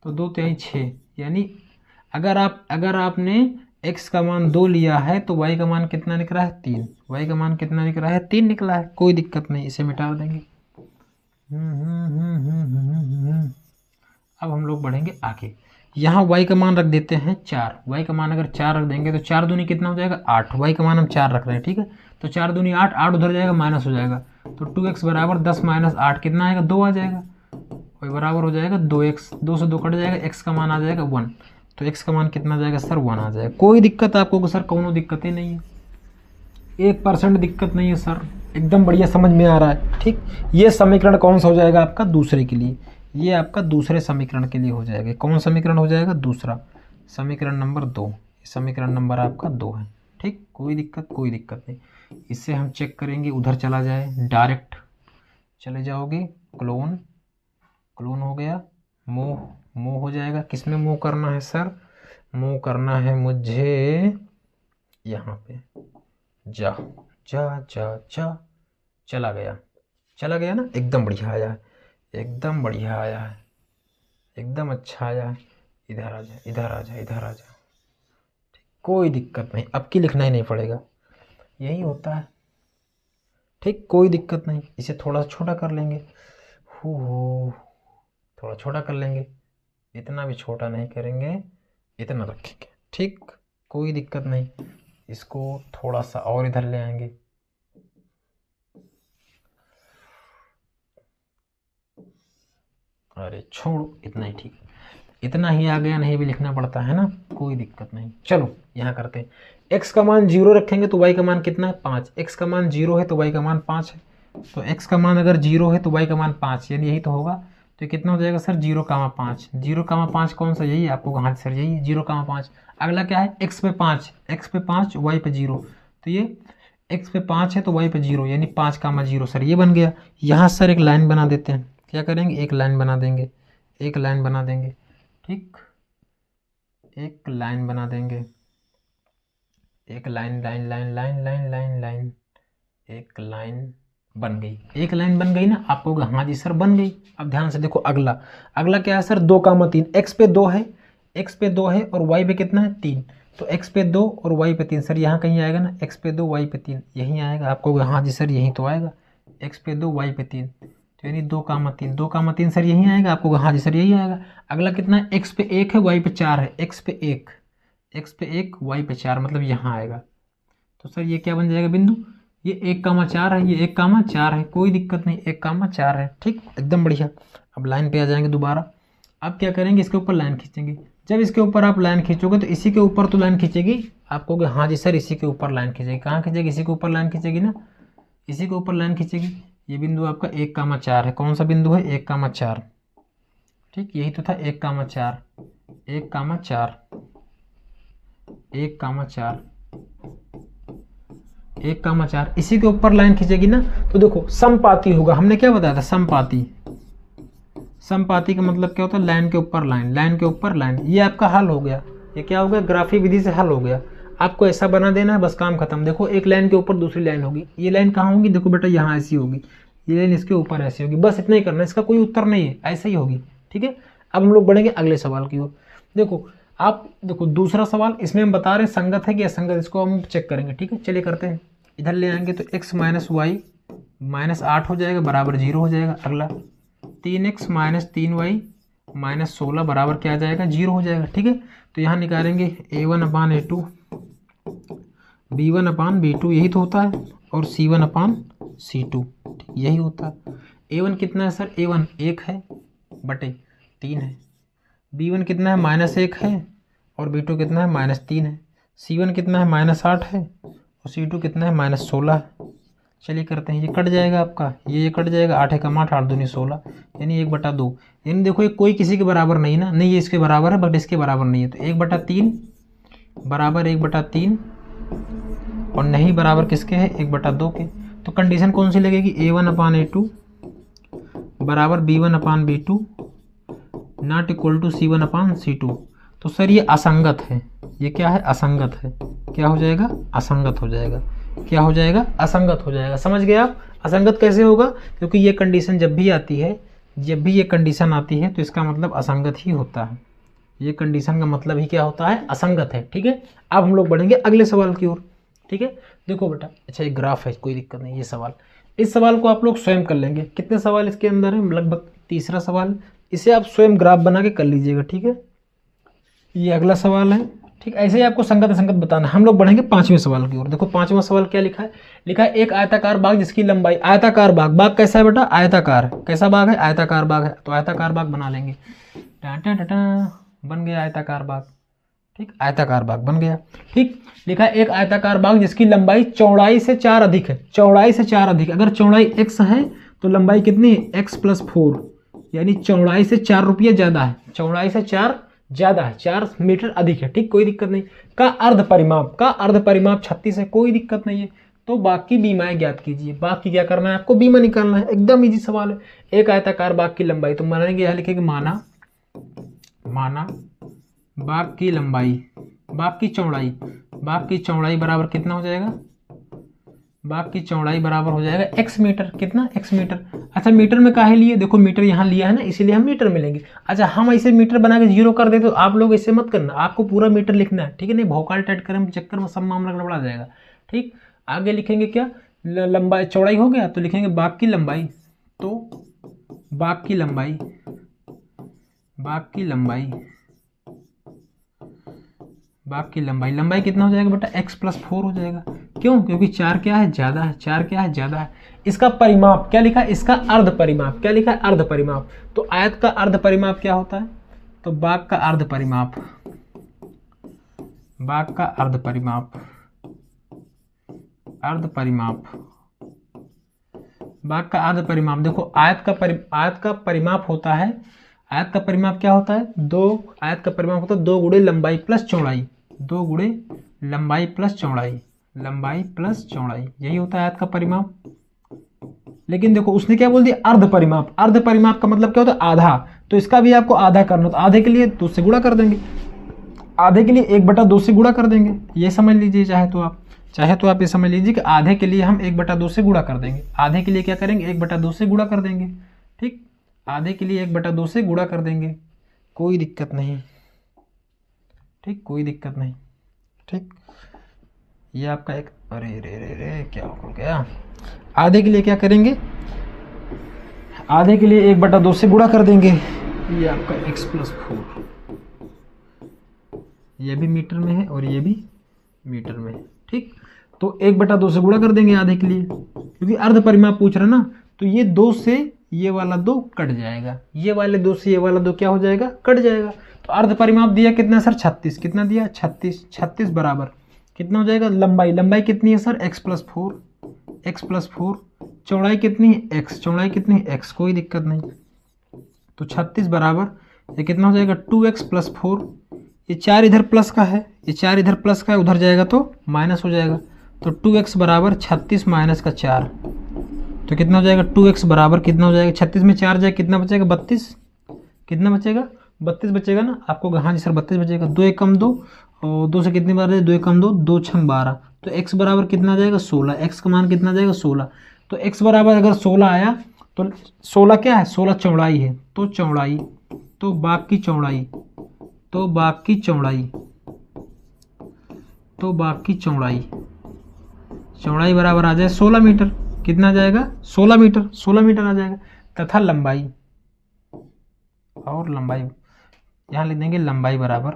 तो 2 3 6 यानी अगर आपने x का मान 2 लिया है तो y का मान कितना निकला है 3, y का मान कितना निकला है 3 निकला है। कोई दिक्कत नहीं, इसे मिटा देंगे। अब हम लोग बढ़ेंगे आगे, यहाँ y का मान रख देते हैं 4, y का मान अगर 4 रख देंगे तो 4 दूनी कितना हो जाएगा 8, y का मान हम 4 रख रहे हैं, ठीक है। तो 4 दूनी 8, 8 उधर जाएगा माइनस हो जाएगा, तो 2x बराबर 10 माइनस 8 कितना आएगा 2 आ जाएगा, y बराबर हो जाएगा 2x, 2 से 2 कट जाएगा, x का मान आ जाएगा 1, तो x का मान कितना आ जाएगा सर 1 आ जाएगा। कोई दिक्कत आपको सर, कोनो दिक्कत ही नहीं है, 1% दिक्कत नहीं है सर, एकदम बढ़िया समझ में आ रहा है, ठीक। ये समीकरण कौन सा हो जाएगा आपका दूसरे के लिए, ये आपका दूसरे समीकरण के लिए हो जाएगा। कौन समीकरण हो जाएगा दूसरा, समीकरण नंबर 2, समीकरण नंबर आपका 2 है, ठीक। कोई दिक्कत नहीं। इससे हम चेक करेंगे, उधर चला जाए, डायरेक्ट चले जाओगे, क्लोन हो गया, मूव हो जाएगा। किस में मूव करना है सर, मूव करना है मुझे यहाँ पे, जा चला गया ना, एकदम बढ़िया आया है, एकदम बढ़िया आया है, एकदम अच्छा आया है। इधर आ जा, कोई दिक्कत नहीं, अब की लिखना ही नहीं पड़ेगा, यही होता है, ठीक। कोई दिक्कत नहीं, इसे थोड़ा छोटा कर लेंगे, थोड़ा छोटा कर लेंगे, इतना भी छोटा नहीं करेंगे, इतना रखेंगे, ठीक। कोई दिक्कत नहीं, इसको थोड़ा सा और इधर ले आएंगे, अरे छोड़ो, इतना ही ठीक, इतना ही आ गया, नहीं भी लिखना पड़ता है ना, कोई दिक्कत नहीं। चलो यहाँ करते हैं, x का मान 0 रखेंगे तो y का मान कितना है 5, x का मान 0 है तो y का मान 5 है, तो x का मान अगर 0 है तो y का मान 5, यानी यही तो होगा। तो कितना हो जाएगा सर 0,5, 0,5 कौन सा, यही आपको कहाँ सर यही 0,5। अगला क्या है x पे 5, y पे 0, तो ये x पे 5 है तो y पे 0 यानी 5,0 सर ये बन गया। यहाँ सर एक लाइन बना देते हैं, क्या करेंगे एक लाइन बना देंगे, एक लाइन बना देंगे, ठीक। एक लाइन बना देंगे, एक लाइन एक लाइन बन गई, एक लाइन बन गई ना। आपको हाँ जी सर बन गई। अब ध्यान से देखो, अगला क्या है सर 2,3, x पे 2 है, और y पे कितना है 3, तो x पे 2 और y पे 3 सर यहाँ कहीं आएगा ना, x पे 2 y पे 3 यहीं आएगा। आपको हाँ जी सर यहीं तो आएगा, x पे 2 y पे 3, तो यानी 2,3 सर यहीं आएगा। आपको हाँ जी सर यही आएगा। अगला कितना है x पे 1 है y पे 4 है, x पे 1 y पे 4 मतलब यहाँ आएगा। तो सर ये क्या बन जाएगा बिंदु, ये 1,4 है, ये 1,4 है, कोई दिक्कत नहीं 1,4 है, ठीक एकदम बढ़िया। अब लाइन पे आ जाएंगे दोबारा। अब क्या करेंगे, इसके ऊपर लाइन खींचेंगे। जब इसके ऊपर आप लाइन खींचोगे तो इसी के ऊपर तो लाइन खींचेगी, आपको हाँ जी सर इसी के ऊपर लाइन खींचेगी। कहाँ खींचेगी, इसी के ऊपर लाइन खींचेगी ना, इसी के ऊपर लाइन खींचेगी। ये बिंदु आपका 1,4 है, कौन सा बिंदु है 1,4, ठीक यही तो था 1,4 1,4 इसी के ऊपर लाइन खींचेगी ना। तो देखो समपाती होगा, हमने क्या बताया था समपाती का मतलब क्या होता है, लाइन के ऊपर लाइन, ये आपका हल हो गया। ये क्या हो गया, ग्राफी विधि से हल हो गया। आपको ऐसा बना देना है, बस काम खत्म। देखो एक लाइन के ऊपर दूसरी लाइन होगी, ये लाइन कहाँ होगी, देखो बेटा यहाँ ऐसी होगी, ये लाइन इसके ऊपर ऐसी होगी, बस इतना ही करना है, इसका कोई उत्तर नहीं है, ऐसे ही होगी, ठीक है। अब हम लोग बढ़ेंगे अगले सवाल की ओर। देखो दूसरा सवाल, इसमें हम बता रहे हैं संगत है कि असंगत, इसको हम चेक करेंगे, ठीक है। चलिए करते हैं, इधर ले आएंगे तो x माइनस वाई -8 हो जाएगा बराबर 0 हो जाएगा। अगला 3x - 3y -16 बराबर क्या आ जाएगा, 0 हो जाएगा। ठीक है, तो यहाँ निकालेंगे A1/A2 B1/B2, यही तो होता है, और C1/C2, यही होता है। A1 कितना है सर, A1 1 है बटे 3 है। B1 कितना है, -1 है, और B2 कितना है, -3 है। C1 कितना है, -8 है, और C2 कितना है, -16 है। चलिए करते हैं, ये कट जाएगा आपका, ये कट जाएगा, 8 एकम 8, 8 दूनी 16, यानी 1/2। यानी देखो ये कोई किसी के बराबर नहीं ना, नहीं ये इसके बराबर है बट इसके बराबर नहीं है, तो 1/3 बराबर 1/3, और नहीं बराबर किसके है, 1/2 के। तो कंडीशन कौन सी लगेगी, A1/A2 बराबर B1/B2 not equal to C1/C2। तो सर ये असंगत है, ये क्या है, असंगत है। क्या हो जाएगा, असंगत हो जाएगा। क्या हो जाएगा, असंगत हो जाएगा। समझ गए आप, असंगत कैसे होगा, क्योंकि ये कंडीशन जब भी आती है, जब भी ये कंडीशन आती है तो इसका मतलब असंगत ही होता है। ये कंडीशन का मतलब ही क्या होता है, असंगत है। ठीक है, अब हम लोग बढ़ेंगे अगले सवाल की ओर। ठीक है, देखो बेटा, अच्छा ये ग्राफ है, कोई दिक्कत नहीं, ये सवाल, इस सवाल को आप लोग स्वयं कर लेंगे। कितने सवाल इसके अंदर है, लगभग तीसरा सवाल, इसे आप स्वयं ग्राफ बना के कर लीजिएगा। ठीक है, ये अगला सवाल है। ठीक, ऐसे ही आपको संगत असंगत बताना है। हम लोग बढ़ेंगे 5वें सवाल की ओर। देखो 5वां सवाल क्या लिखा है, लिखा है एक आयताकार बाग जिसकी लंबाई, आयताकार बाग, बाग कैसा है बेटा, आयताकार है। कैसा बाग है, आयताकार बाग है, तो आयताकार बाग बना लेंगे। टाटा टाटा, बन गया आयताकार बाग। ठीक, आयताकार बाग बन गया। ठीक, लिखा है एक आयताकार बाग जिसकी लंबाई चौड़ाई से 4 अधिक है। चौड़ाई से 4 अधिक, अगर चौड़ाई x है तो लंबाई कितनी है, x+4, यानी चौड़ाई से 4 रुपये ज्यादा है, चौड़ाई से 4 ज्यादा है, 4 मीटर अधिक है। ठीक, कोई दिक्कत नहीं। का अर्ध परिमाप 36 है, कोई दिक्कत नहीं है। तो बाकी बीमाएं ज्ञात कीजिए। बाकी क्या करना है आपको, बीमा निकालना है, एकदम इजी सवाल है। एक आयताकार बाग की लंबाई, तो मानेंगे यहाँ लिखेंगे माना बाग की लंबाई, बाग की चौड़ाई बराबर कितना हो जाएगा, बाग की चौड़ाई बराबर हो जाएगा x मीटर। कितना, x मीटर। अच्छा मीटर में काहे लिए, देखो मीटर यहाँ लिया है ना, इसीलिए हम मीटर में लेंगे। अच्छा हम ऐसे मीटर बना के 0 कर दे, तो आप लोग ऐसे मत करना, आपको पूरा मीटर लिखना है। ठीक है, नहीं भौकाल टाइट करने के चक्कर में सब मामला गड़बड़ा जाएगा। ठीक, आगे लिखेंगे क्या, लंबाई चौड़ाई हो गया, तो लिखेंगे बाग की लंबाई, तो बाग की लंबाई लंबाई कितना हो जाएगा बेटा, x+4 हो जाएगा। क्यों, क्योंकि 4 क्या है, ज्यादा है, 4 क्या है, ज्यादा है। इसका परिमाप क्या लिखा है, इसका अर्ध परिमाप, क्या लिखा है, अर्ध परिमाप। तो आयत का अर्ध परिमाप क्या होता है, तो बाग का अर्ध परिमाप, बाग का अर्ध परिमाप। देखो आयत का परिमाप होता है, आयत का परिमाप क्या होता है, आयत का परिमाप होता है 2 गुणे लंबाई प्लस चौड़ाई, 2 गुणे लंबाई प्लस चौड़ाई, यही होता है आयत का परिमाप। लेकिन देखो उसने क्या बोल दिया, अर्ध परिमाप। अर्ध परिमाप का मतलब क्या होता है, आधा। तो इसका भी आपको आधा करना, तो आधे के लिए 2 से गुणा कर देंगे, आधे के लिए 1/2 से गुणा कर देंगे। ये समझ लीजिए, चाहे तो आप ये समझ लीजिए कि आधे के लिए हम 1/2 से गुणा कर देंगे। आधे के लिए क्या करेंगे, 1/2 से गुणा कर देंगे। ठीक, आधे के लिए 1/2 से गुणा कर देंगे, कोई दिक्कत नहीं। ठीक, कोई दिक्कत नहीं। ठीक, ये आपका एक, अरे रे रे रे क्या हो गया, आधे के लिए क्या करेंगे, आधे के लिए 1/2 से गुणा कर देंगे। ये आपका x+4, ये भी मीटर में है और ये भी मीटर में है। ठीक, तो 1/2 से गुणा कर देंगे आधे के लिए, क्योंकि अर्ध परिमाप पूछ रहे ना। तो ये 2 से ये वाला 2 कट जाएगा, ये वाले 2 से ये वाला 2 क्या हो जाएगा, कट जाएगा। तो अर्ध परिमाप दिया कितना सर, 36। कितना दिया, 36 बराबर कितना हो जाएगा, लंबाई कितनी है सर, x+4। चौड़ाई कितनी है, x, कोई दिक्कत नहीं। तो 36 बराबर ये कितना हो जाएगा, 2x+4। ये 4 इधर प्लस का है, उधर जाएगा तो माइनस हो जाएगा। तो 2x बराबर 36 माइनस का 4, तो कितना हो जाएगा, 2x बराबर कितना हो जाएगा, 36 में 4 जाए कितना बचेगा, 32। कितना बचेगा, 32 बचेगा ना आपको, हाँ जी सर 32 बचेगा। 2 एकम 2, और 2 से कितनी बार है, 2 एकम 2, 2 छंग 12। तो x बराबर कितना जाएगा, 16। x का मान कितना जाएगा, 16। तो x बराबर अगर 16 आया तो 16 क्या है, 16 चौड़ाई है। तो बाग की चौड़ाई बराबर आ जाए 16 मीटर। कितना जाएगा, 16 मीटर आ जाएगा। तथा लंबाई और लंबाई, यहाँ लिख देंगे लंबाई बराबर,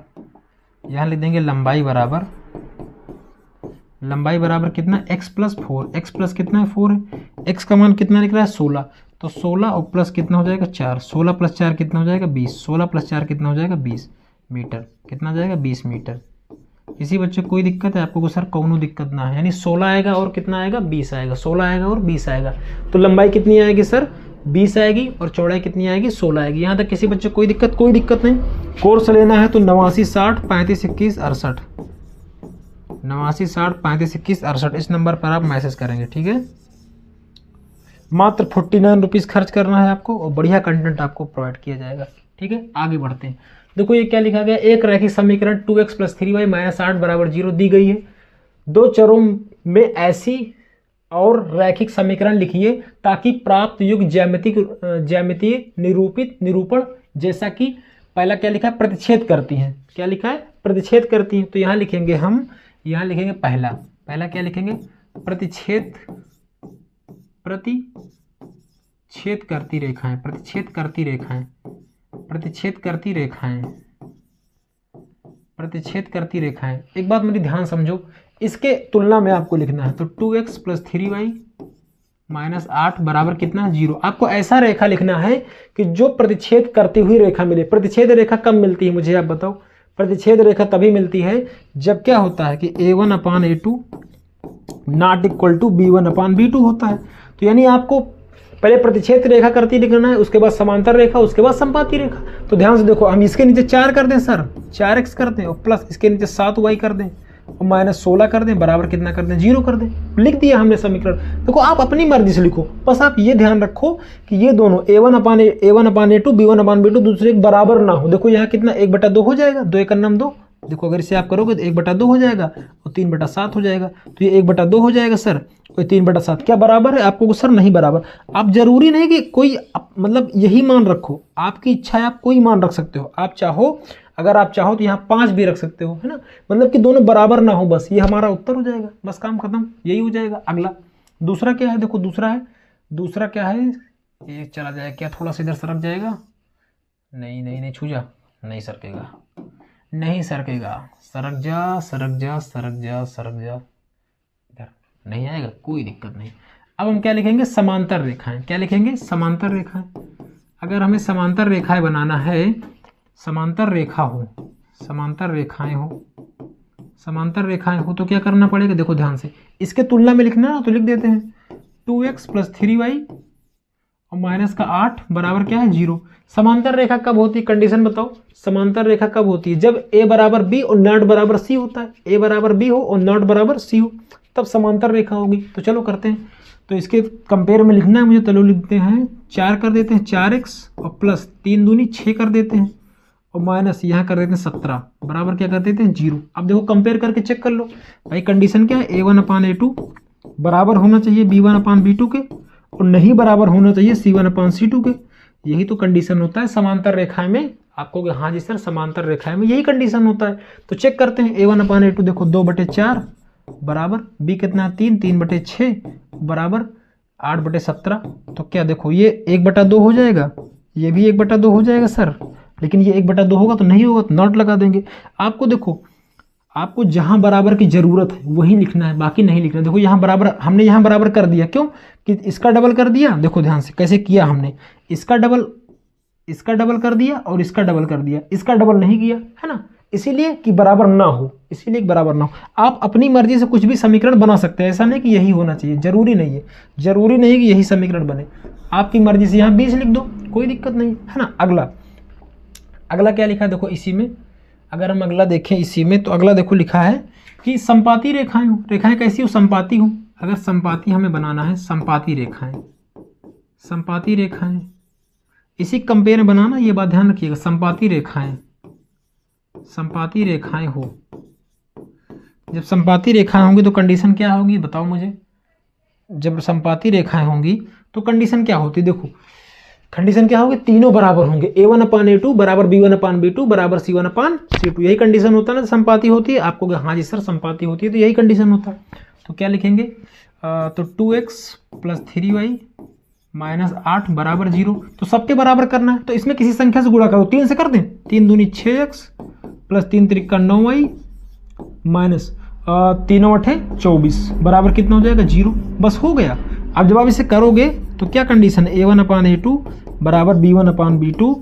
यहाँ लिख देंगे लंबाई बराबर, लंबाई बराबर कितना x प्लस 4, x प्लस कितना है 4 है, x का मान कितना निकला है 16, तो 16 और प्लस कितना हो जाएगा 4, 16 प्लस 4 कितना हो जाएगा 20, 16 प्लस 4 कितना हो जाएगा 20 मीटर, कितना हो जाएगा 20 मीटर। किसी बच्चे को कोई दिक्कत है आपको सर? कोनो दिक्कत ना है, यानी 16 आएगा और कितना आएगा 20 आएगा, 16 आएगा और 20 आएगा, तो लंबाई कितनी आएगी सर 20 आएगी और चौड़ाई कितनी आएगी 16 आएगी। यहाँ तक किसी बच्चे को कोई दिक्कत? कोई दिक्कत नहीं। कोर्स लेना है तो 89 60 35 21 68, 89 60 35 21 68 इस नंबर पर आप मैसेज करेंगे, ठीक है। मात्र 49 रुपीज़ खर्च करना है आपको और बढ़िया कंटेंट आपको प्रोवाइड किया जाएगा, ठीक है। आगे बढ़ते हैं। देखो ये क्या लिखा गया, एक रैखिक समीकरण 2x + 3y - 8 = 0 दी गई है। दो चरों में ऐसी और रैखिक समीकरण लिखिए ताकि प्राप्त युग ज्यामितीय निरूपण, जैसा कि पहला क्या लिखा है प्रतिच्छेद करती हैं, क्या लिखा है प्रतिच्छेद करती हैं। तो यहाँ लिखेंगे हम, यहाँ लिखेंगे पहला क्या लिखेंगे प्रतिच्छेद करती रेखाएं, प्रतिच्छेद करती रेखाएं, प्रतिच्छेद करती रेखाएं, प्रतिच्छेद करती रेखाएं। एक बात मेरी ध्यान समझो, इसके तुलना में आपको लिखना है तो 2x + 3y - 8 बराबर कितना 0। आपको ऐसा रेखा लिखना है कि जो प्रतिच्छेद करती हुई रेखा मिले। प्रतिच्छेद रेखा कब मिलती है मुझे आप बताओ? प्रतिच्छेद रेखा तभी मिलती है जब क्या होता है कि a1/a2 ≠ b1/b2 होता है। तो यानी आपको पहले प्रतिच्छेद रेखा करती लिखना है, उसके बाद समांतर रेखा, उसके बाद संपाती रेखा। तो ध्यान से देखो, हम इसके नीचे 4 कर दें सर, 4x कर दें और प्लस इसके नीचे 7y कर दें और -16 कर दें, बराबर कितना कर दें 0 कर दें। लिख दिया हमने समीकरण। देखो आप अपनी मर्जी से लिखो, बस आप ये ध्यान रखो कि ये दोनों a1/a2 b1/b2 दूसरे एक बराबर ना हो। देखो यहाँ कितना 1/2 हो जाएगा, 2 × 2। देखो अगर इसे आप करोगे तो 1/2 हो जाएगा और 3/7 हो जाएगा। तो ये 1/2 हो जाएगा सर और 3/7 क्या बराबर है आपको सर? नहीं बराबर। आप जरूरी नहीं कि कोई मतलब यही मान रखो, आपकी इच्छा है, आप कोई मान रख सकते हो। आप चाहो, अगर आप चाहो तो यहाँ 5 भी रख सकते हो, है ना। मतलब कि दोनों बराबर ना हो, बस ये हमारा उत्तर हो जाएगा, बस काम खत्म, यही हो जाएगा। अगला दूसरा क्या है, देखो दूसरा क्या है, ये चला जाएगा क्या, थोड़ा सा इधर सरक जाएगा, नहीं छू जा, नहीं सरकेगा, नहीं सरकेगा, सरक जा, इधर नहीं आएगा, कोई दिक्कत नहीं। अब हम क्या लिखेंगे, समांतर रेखाएं। क्या लिखेंगे? समांतर रेखाएं। अगर हमें समांतर रेखाएं बनाना है, समांतर रेखाएं हो तो क्या करना पड़ेगा? देखो ध्यान से, इसके तुलना में लिखना है तो लिख देते हैं 2x + 3y और -8 बराबर क्या है 0। समांतर रेखा कब होती है? कंडीशन बताओ। समांतर रेखा कब होती है? जब a = b और नॉट बराबर c होता है। a = b हो और नॉट बराबर c हो, तब समांतर रेखा होगी। तो चलो करते हैं। तो इसके कंपेयर में लिखना है मुझे, चलो लिखते हैं 4 कर देते हैं, 4x और प्लस 3 दूनी 6 कर देते हैं और माइनस यहाँ कर देते हैं 17 बराबर क्या कर देते हैं 0। अब देखो कंपेयर करके चेक कर लो भाई, कंडीशन क्या है, a1/a2 बराबर होना चाहिए b1/b2 के और नहीं बराबर होना चाहिए c1/c2 के। यही तो कंडीशन होता है समांतर रेखाएं में। आपको हाँ जी सर, समांतर रेखाएं में यही कंडीशन होता है। तो चेक करते हैं, a1/a2 देखो 2/4 बराबर b कितना 3/6 बराबर 8/17। तो क्या देखो ये 1/2 हो जाएगा, ये भी 1/2 हो जाएगा सर, लेकिन ये 1/2 होगा तो नहीं होगा तो नॉट लगा देंगे। आपको देखो, आपको जहां बराबर की जरूरत है वही लिखना है, बाकी नहीं लिखना है। देखो यहाँ बराबर, हमने यहाँ बराबर कर दिया, क्यों कि इसका डबल कर दिया। देखो ध्यान से कैसे किया हमने, इसका डबल कर दिया और इसका डबल कर दिया, इसका डबल नहीं किया, है ना, इसीलिए कि बराबर ना हो, इसीलिए बराबर ना हो। आप अपनी मर्जी से कुछ भी समीकरण बना सकते हैं, ऐसा नहीं कि यही होना चाहिए, जरूरी नहीं है, जरूरी नहीं कि यही समीकरण बने। आपकी मर्जी से यहाँ 20 लिख दो, कोई दिक्कत नहीं, है ना। अगला क्या लिखा है देखो इसी में, अगर हम अगला देखें इसी में, तो अगला देखो लिखा है कि संपाती रेखाएं हो। रेखाएं कैसी हो? संपाती हो। अगर संपाती हमें बनाना है, संपाती रेखाएं इसी कंपेयर में बनाना, ये बात ध्यान रखिएगा। संपाती रेखाएं हो, जब संपाती रेखाएं होंगी तो कंडीशन क्या होगी बताओ मुझे। जब संपाती रेखाएं होंगी तो कंडीशन क्या होती, देखो कंडीशन क्या होगी, तीनों बराबर होंगे, a1/a2 बराबर b1/b2 बराबर c1/c2। यही कंडीशन होता है ना, संपाती होती है। आपको हाँ जी सर संपाती होती है, तो यही कंडीशन होता है। तो क्या लिखेंगे, तो 2x + 3y -8 बराबर 0। तो सबके बराबर करना है, तो इसमें किसी संख्या से गुणा करो, 3 से कर दें, 3 दूनी 6x plus 3 Trika 9y minus 3 8 24 बराबर कितना हो जाएगा 0। बस हो गया। अब जब आप इसे करोगे तो क्या कंडीशन है, a1/a2 बराबर b1/b2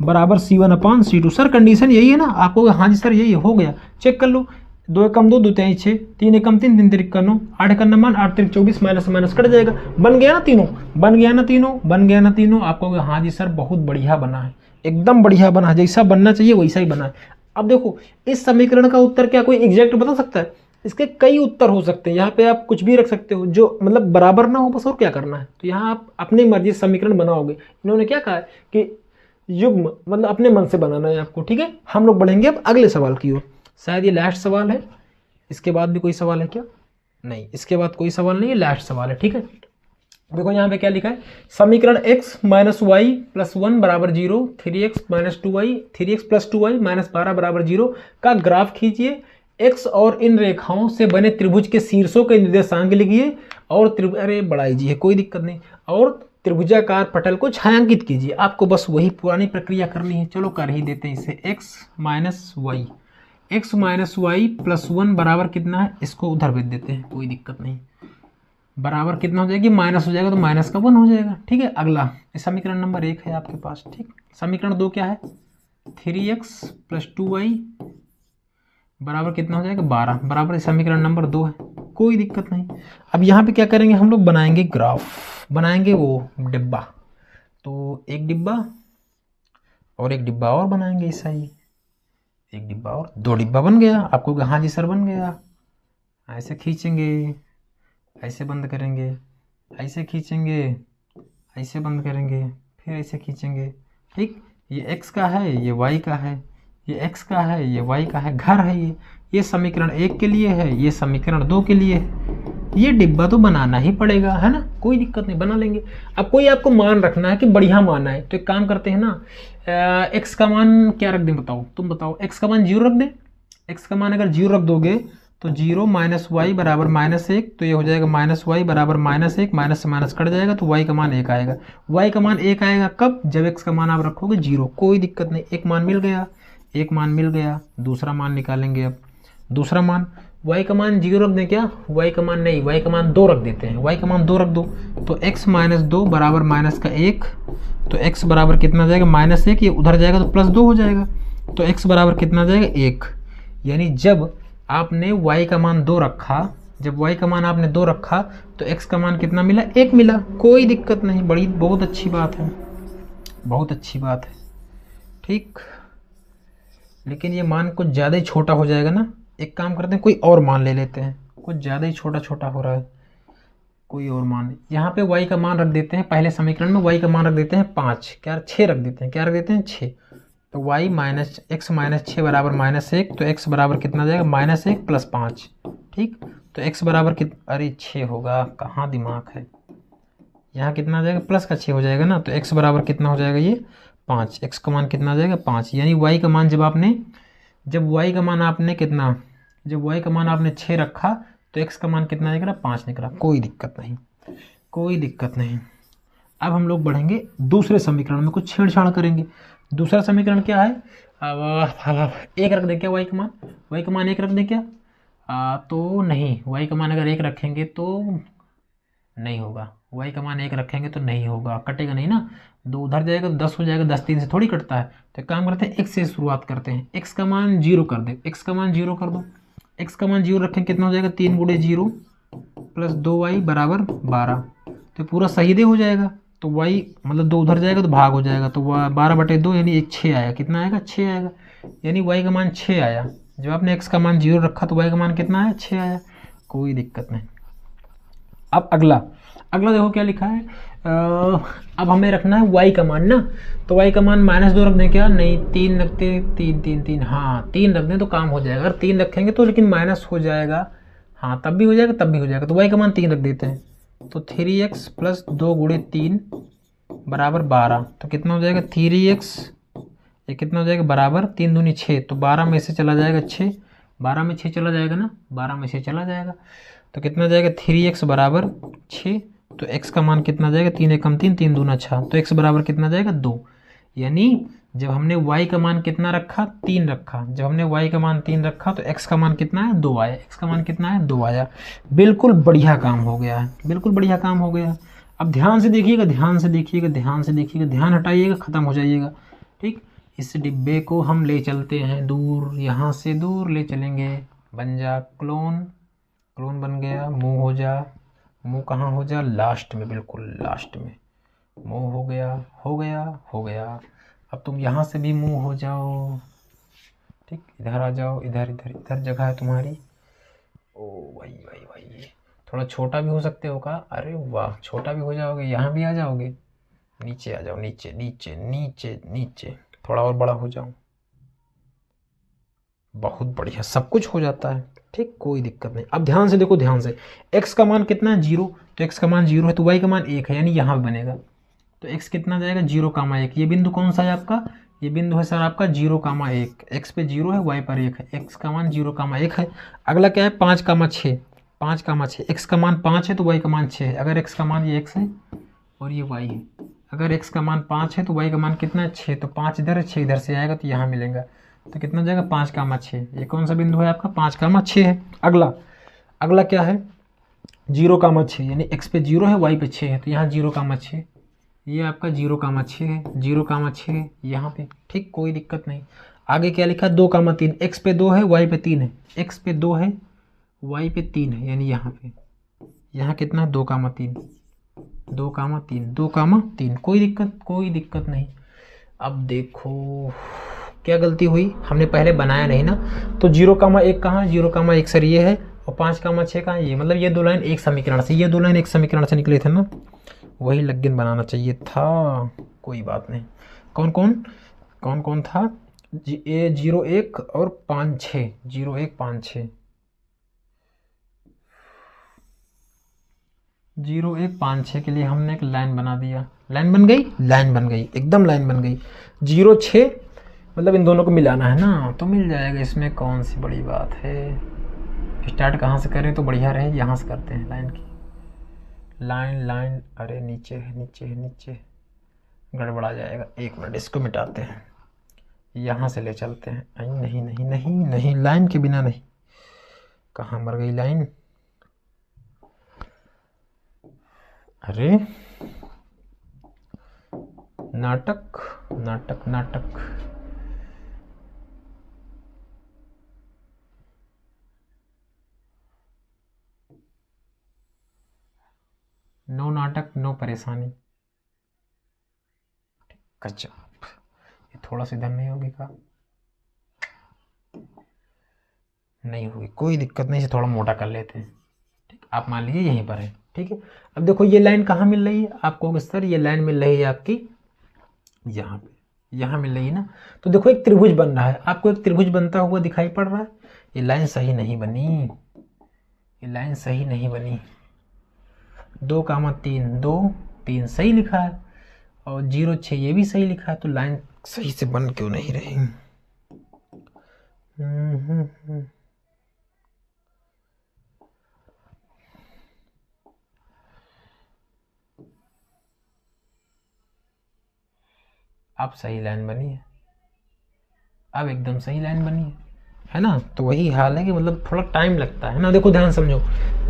बराबर c1/c2। सर कंडीशन यही है ना, आपको हाँ जी सर यही हो गया। चेक कर लो, 2 एकम 2, 2 तिहाई 6, 3 एकम 3, 3 त्रिका 9, 8 एकम 9, 8 त्रिक 24 माइनस माइनस कट जाएगा। बन गया ना तीनों, बन गया ना तीनों, बन गया ना तीनों। आपको हाँ जी सर बहुत बढ़िया बना है, एकदम बढ़िया बना है, जैसा बनना चाहिए वैसा ही बना है। अब देखो इस समीकरण का उत्तर क्या कोई एग्जैक्ट बता सकता है? इसके कई उत्तर हो सकते हैं, यहाँ पे आप कुछ भी रख सकते हो जो मतलब बराबर ना हो, बस और क्या करना है। तो यहाँ आप अपनी मर्जी समीकरण बनाओगे। इन्होंने क्या कहा है कि युग्म मतलब अपने मन से बनाना है आपको, ठीक है। हम लोग बढ़ेंगे अब अगले सवाल की ओर। शायद ये लास्ट सवाल है, इसके बाद भी कोई सवाल है क्या? नहीं, इसके बाद कोई सवाल नहीं है, लास्ट सवाल है, ठीक है। देखो यहाँ पे क्या लिखा है, समीकरण x माइनस वाई प्लस 1 बराबर 0, 3x minus 2y, 3x plus 2y minus 12 बराबर 0 का ग्राफ खींचिए। x और इन रेखाओं से बने त्रिभुज के शीर्षों के निर्देशांक लिखिए और अरे बढ़ाई जी है, कोई दिक्कत नहीं, और त्रिभुजाकार पटल को छायांकित कीजिए। आपको बस वही पुरानी प्रक्रिया करनी है। चलो कर ही देते हैं इसे। x माइनस वाई प्लस 1 बराबर कितना है, इसको उधर भेज देते हैं, कोई दिक्कत नहीं। बराबर कितना हो जाएगी, माइनस हो जाएगा तो माइनस का 1 हो जाएगा, ठीक है। अगला समीकरण नंबर 1 है आपके पास, ठीक। समीकरण 2 क्या है, 3x प्लस 2y बराबर कितना हो जाएगा 12 बराबर समीकरण नंबर 2 है, कोई दिक्कत नहीं। अब यहाँ पे क्या करेंगे हम लोग, बनाएंगे ग्राफ, बनाएंगे वो डिब्बा। तो एक डिब्बा और एक डिब्बा और बनाएंगे ऐसा ही, एक डिब्बा और 2 डिब्बा बन गया। आपको हाँ जी सर बन गया। ऐसे खींचेंगे, ऐसे बंद करेंगे, ऐसे खींचेंगे, ऐसे बंद करेंगे, फिर ऐसे खींचेंगे, ठीक। ये x का है, ये y का है, ये x का है, ये y का है, घर है ये समीकरण 1 के लिए है, ये समीकरण 2 के लिए है। ये डिब्बा तो बनाना ही पड़ेगा, है ना, कोई दिक्कत नहीं, बना लेंगे। अब कोई आपको मान रखना है कि बढ़िया मान है, तो एक काम करते हैं ना, x का मान क्या रख दें, बताओ तुम बताओ। x का मान 0 रख दें। x का मान अगर 0 रख दोगे तो 0 माइनस वाई बराबर -1, तो ये हो जाएगा माइनस वाई बराबर -1, माइनस से माइनस कट जाएगा तो y का मान 1 आएगा। y का मान 1 आएगा कब, जब x का मान आप रखोगे 0, कोई दिक्कत नहीं। एक मान मिल गया, एक मान मिल गया, दूसरा मान निकालेंगे। अब दूसरा मान, y का मान 0 रख दें क्या, y का मान नहीं, y का मान 2 रख देते हैं, y का मान 2 रख दो, तो x माइनस 2 बराबर माइनस का 1, तो x बराबर कितना जाएगा -1, ये उधर जाएगा तो +2 हो जाएगा, तो x बराबर कितना जाएगा 1। यानी जब आपने y का मान 2 रखा, जब y का मान आपने 2 रखा तो x का मान कितना मिला, 1 मिला, कोई दिक्कत नहीं, बड़ी बहुत अच्छी बात है, बहुत अच्छी बात है, ठीक। लेकिन ये मान कुछ ज़्यादा ही छोटा हो जाएगा ना, एक काम करते हैं कोई और मान ले लेते हैं, कुछ ज़्यादा ही छोटा छोटा हो रहा है, कोई और मान। यहाँ पे y का मान रख देते हैं, पहले समीकरण में y का मान रख देते हैं 5, क्या 6 रख देते हैं, क्या रख देते हैं 6, तो y माइनस x माइनस 6 बराबर -1, तो x बराबर कितना जाएगा -1 प्लस 5, ठीक। तो x बराबर अरे 6 होगा, कहाँ दिमाग है, यहाँ कितना जाएगा, प्लस का 6 हो जाएगा ना, तो x बराबर कितना हो जाएगा ये 5, x का मान कितना जाएगा 5। यानी y का मान जब y का मान आपने कितना, जब y का मान आपने 6 रखा तो x का मान कितना निकला 5 निकला, कोई दिक्कत नहीं, कोई दिक्कत नहीं। अब हम लोग बढ़ेंगे दूसरे समीकरण में, कुछ छेड़छाड़ करेंगे। दूसरा समीकरण क्या है, एक रख दें क्या, y का मान 1 रख दें क्या, तो नहीं, y का मान अगर 1 रखेंगे तो नहीं होगा, y का मान 1 रखेंगे तो नहीं होगा, कटेगा नहीं ना, 2 उधर जाएगा तो 10 हो जाएगा, 10 3 से थोड़ी कटता है। तो काम करते हैं x से शुरुआत करते हैं, x का मान 0 कर दें, x का मान 0 कर दो, x का मान 0 रखें कितना हो जाएगा, 3 गुणे 0 प्लस 2y बराबर 12, तो पूरा सही दे हो जाएगा, तो y मतलब 2 उधर जाएगा तो भाग हो जाएगा, तो 12/2 यानी 1 6 आया, कितना आएगा 6 आएगा, यानी y का मान 6 आया। जब आपने x का मान 0 रखा तो y का मान कितना आया 6 आया, कोई दिक्कत नहीं। अब अगला देखो क्या लिखा है, अब हमें रखना है y का मान ना, तो y का मान -2 रख दें क्या, नहीं 3 रखते, 3 3 3, हाँ 3 रख दें तो काम हो जाएगा, अगर 3 रखेंगे तो लेकिन माइनस हो जाएगा, हाँ तब भी हो जाएगा, तब भी हो जाएगा, तो y का मान 3 रख देते हैं, तो 3x प्लस 2 गुणे 3 बराबर 12, तो कितना हो जाएगा 3x, ये कितना हो जाएगा बराबर 3 दूनी 6, तो 12 में से चला जाएगा 6, 12 में 6 चला जाएगा ना, 12 में से चला जाएगा, तो कितना जाएगा 3x बराबर 6, तो x का मान कितना जाएगा, 3 एकम 3, 3 दूना 6, तो x बराबर कितना जाएगा 2। यानी जब हमने y का मान कितना रखा, 3 रखा, जब हमने y का मान 3 रखा तो x का मान कितना है, 2 आया, x का मान कितना है, 2 आया। बिल्कुल बढ़िया काम हो गया है, बिल्कुल बढ़िया काम हो गया। अब ध्यान से देखिएगा, ध्यान से देखिएगा, ध्यान से देखिएगा, ध्यान हटाइएगा, ख़त्म हो जाइएगा। ठीक, इस डिब्बे को हम ले चलते हैं दूर, यहाँ से दूर ले चलेंगे। बन जा क्लोन, क्लोन बन गया। मूव हो जा, मूव कहाँ हो जा, लास्ट में, बिल्कुल लास्ट में मूव हो गया, हो गया, हो गया। अब तुम यहाँ से भी मूव हो जाओ। ठीक, इधर आ जाओ, इधर इधर इधर जगह है तुम्हारी। ओ भाई भाई भाई, थोड़ा छोटा भी हो सकते हो का, अरे वाह, छोटा भी हो जाओगे, यहाँ भी आ जाओगे। नीचे आ जाओ, नीचे नीचे नीचे नीचे, थोड़ा और बड़ा हो जाओ। बहुत बढ़िया, सब कुछ हो जाता है। ठीक, कोई दिक्कत नहीं। अब ध्यान से देखो, ध्यान से, x का मान कितना है, 0, तो x का मान 0 है तो y का मान 1 है, यानी यहाँ पे बनेगा। तो x कितना जाएगा, 0,1। ये बिंदु कौन सा है आपका, ये बिंदु है सर आपका 0,1। x पे 0 है, y पर 1 है, x का मान 0,1 है। अगला क्या है, 5,6, 5,6। x का मान 5 है तो y का मान 6 है। अगर x का मान ये x है और ये y है, अगर x का मान 5 है तो y का मान कितना है, 6। तो 5 इधर है, 6 इधर से आएगा तो यहाँ मिलेगा। तो कितना जाएगा, 5,6। ये कौन सा बिंदु है आपका, 5,6 है। अगला, अगला क्या है, 0,6, यानी x पे 0 है, y पे 6 है, तो यहाँ 0,6, ये आपका 0,6 है, 0,6 यहाँ पे। ठीक, कोई दिक्कत नहीं। आगे क्या लिखा, 2,3, x पे 2 है, y पे 3 है, x पे 2 है, y पे 3 है, यानी यहाँ पे, यहाँ कितना है, 2,3, 2,3, 2,3। कोई दिक्कत, कोई दिक्कत नहीं। अब देखो क्या गलती हुई, हमने पहले बनाया नहीं ना, तो 0,1 कहाँ, 0,1 सर ये है, और 5,6 कहाँ, ये, मतलब ये दो लाइन एक समीकरण से, ये दो लाइन एक समीकरण से निकले थे ना, वही लगिन बनाना चाहिए था। कोई बात नहीं। कौन कौन, कौन कौन था, 0,1 और 5,6, 0,1, 5,6, 0,1, 5,6 के लिए हमने एक लाइन बना दिया। लाइन बन गई, लाइन बन गई, एकदम लाइन बन गई। 0,6 मतलब इन दोनों को मिलाना है ना, तो मिल जाएगा, इसमें कौन सी बड़ी बात है। स्टार्ट कहाँ से करें तो बढ़िया रहे, यहाँ से करते हैं लाइन की, लाइन लाइन, अरे नीचे है, नीचे है, नीचे, गड़बड़ा जाएगा। एक मिनट, इसको मिटाते हैं, यहाँ से ले चलते हैं। नहीं नहीं नहीं नहीं, लाइन के बिना नहीं, कहाँ मर गई लाइन, अरे नाटक नाटक नाटक। नो नाटक, नो परेशानी। गजब, ये थोड़ा सा इधर नहीं होगी का, नहीं होगी, कोई दिक्कत नहीं, इसे थोड़ा मोटा कर लेते हैं। ठीक, आप मान लीजिए यहीं पर है। ठीक है, अब देखो ये लाइन कहाँ मिल रही है आपको, सर ये लाइन मिल रही है आपकी यहाँ पे, यहाँ मिल रही है ना। तो देखो एक त्रिभुज बन रहा है, आपको एक त्रिभुज बनता हुआ दिखाई पड़ रहा है। ये लाइन सही नहीं बनी, ये लाइन सही नहीं बनी। 2,3, 2, 3 सही लिखा है, और 0,6 ये भी सही लिखा है, तो लाइन सही से बन क्यों नहीं रही। अब सही लाइन बनी है, अब एकदम सही लाइन बनी है ना। तो वही हाल है कि मतलब थोड़ा टाइम लगता है ना। देखो ध्यान समझो,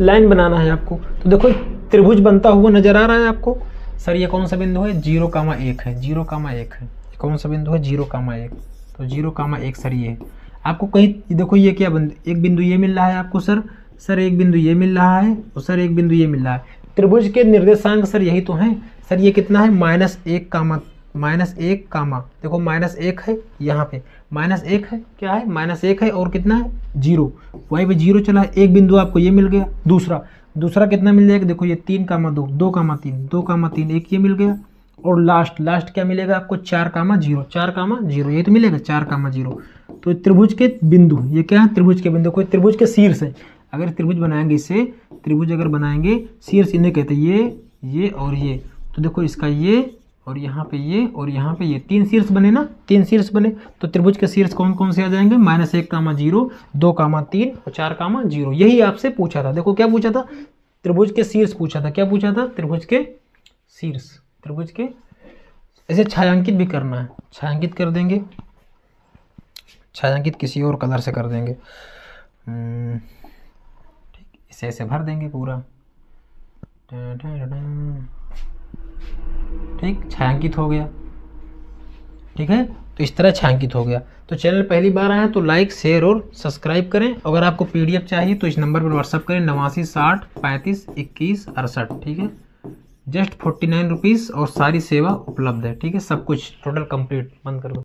लाइन बनाना है आपको, तो देखो त्रिभुज बनता हुआ नजर आ रहा है आपको। सर ये कौन सा बिंदु है, 0,1 है, 0,1 है। कौन सा बिंदु है, 0,1, तो 0,1 सर ये है। आपको कहीं देखो ये क्या एक बिंदु ये मिल रहा है आपको सर, सर एक बिंदु ये मिल रहा है, और सर एक बिंदु ये मिल रहा है। त्रिभुज के निर्देशांक सर यही तो हैं सर। ये कितना है, -1, कामा, देखो -1 है, यहाँ पे -1 है, क्या है, -1 है, और कितना है, 0, वाई पे 0 चला है। एक बिंदु आपको ये मिल गया, दूसरा कितना मिल जाएगा, देखो ये 3,2, 2,3, 2,3, एक ये मिल गया, और लास्ट क्या मिलेगा आपको, 4,0, 4,0, ये तो मिलेगा 4,0। तो त्रिभुज के बिंदु, ये क्या है, त्रिभुज के बिंदु, कोई त्रिभुज के शीर्ष है। अगर त्रिभुज बनाएंगे, इससे त्रिभुज अगर बनाएंगे, शीर्ष इन्हें कहते हैं, ये और ये। तो देखो इसका ये, और यहाँ पे ये, और यहाँ पे ये, 3 शीर्ष बने ना, 3 शीर्ष बने। तो त्रिभुज के शीर्ष कौन कौन से आ जाएंगे, -1, 0, 2, 3 और 4, 0। यही आपसे पूछा था, देखो क्या पूछा था, त्रिभुज के शीर्ष पूछा था, क्या पूछा था? त्रिभुज के शीर्ष, त्रिभुज के, इसे छायांकित भी करना है, छायांकित कर देंगे, छायांकित किसी और कलर से कर देंगे, ठीक, इसे ऐसे भर देंगे पूरा, ठीक, छायांकित हो गया, ठीक है। तो इस तरह छायांकित हो गया। तो चैनल पहली बार आया तो लाइक, शेयर और सब्सक्राइब करें। अगर आपको पीडीएफ चाहिए तो इस नंबर पर व्हाट्सअप करें 89 60 35 21 68, ठीक है। जस्ट 49 रुपीज़ और सारी सेवा उपलब्ध है, ठीक है। सब कुछ टोटल कंप्लीट। बंद कर दो।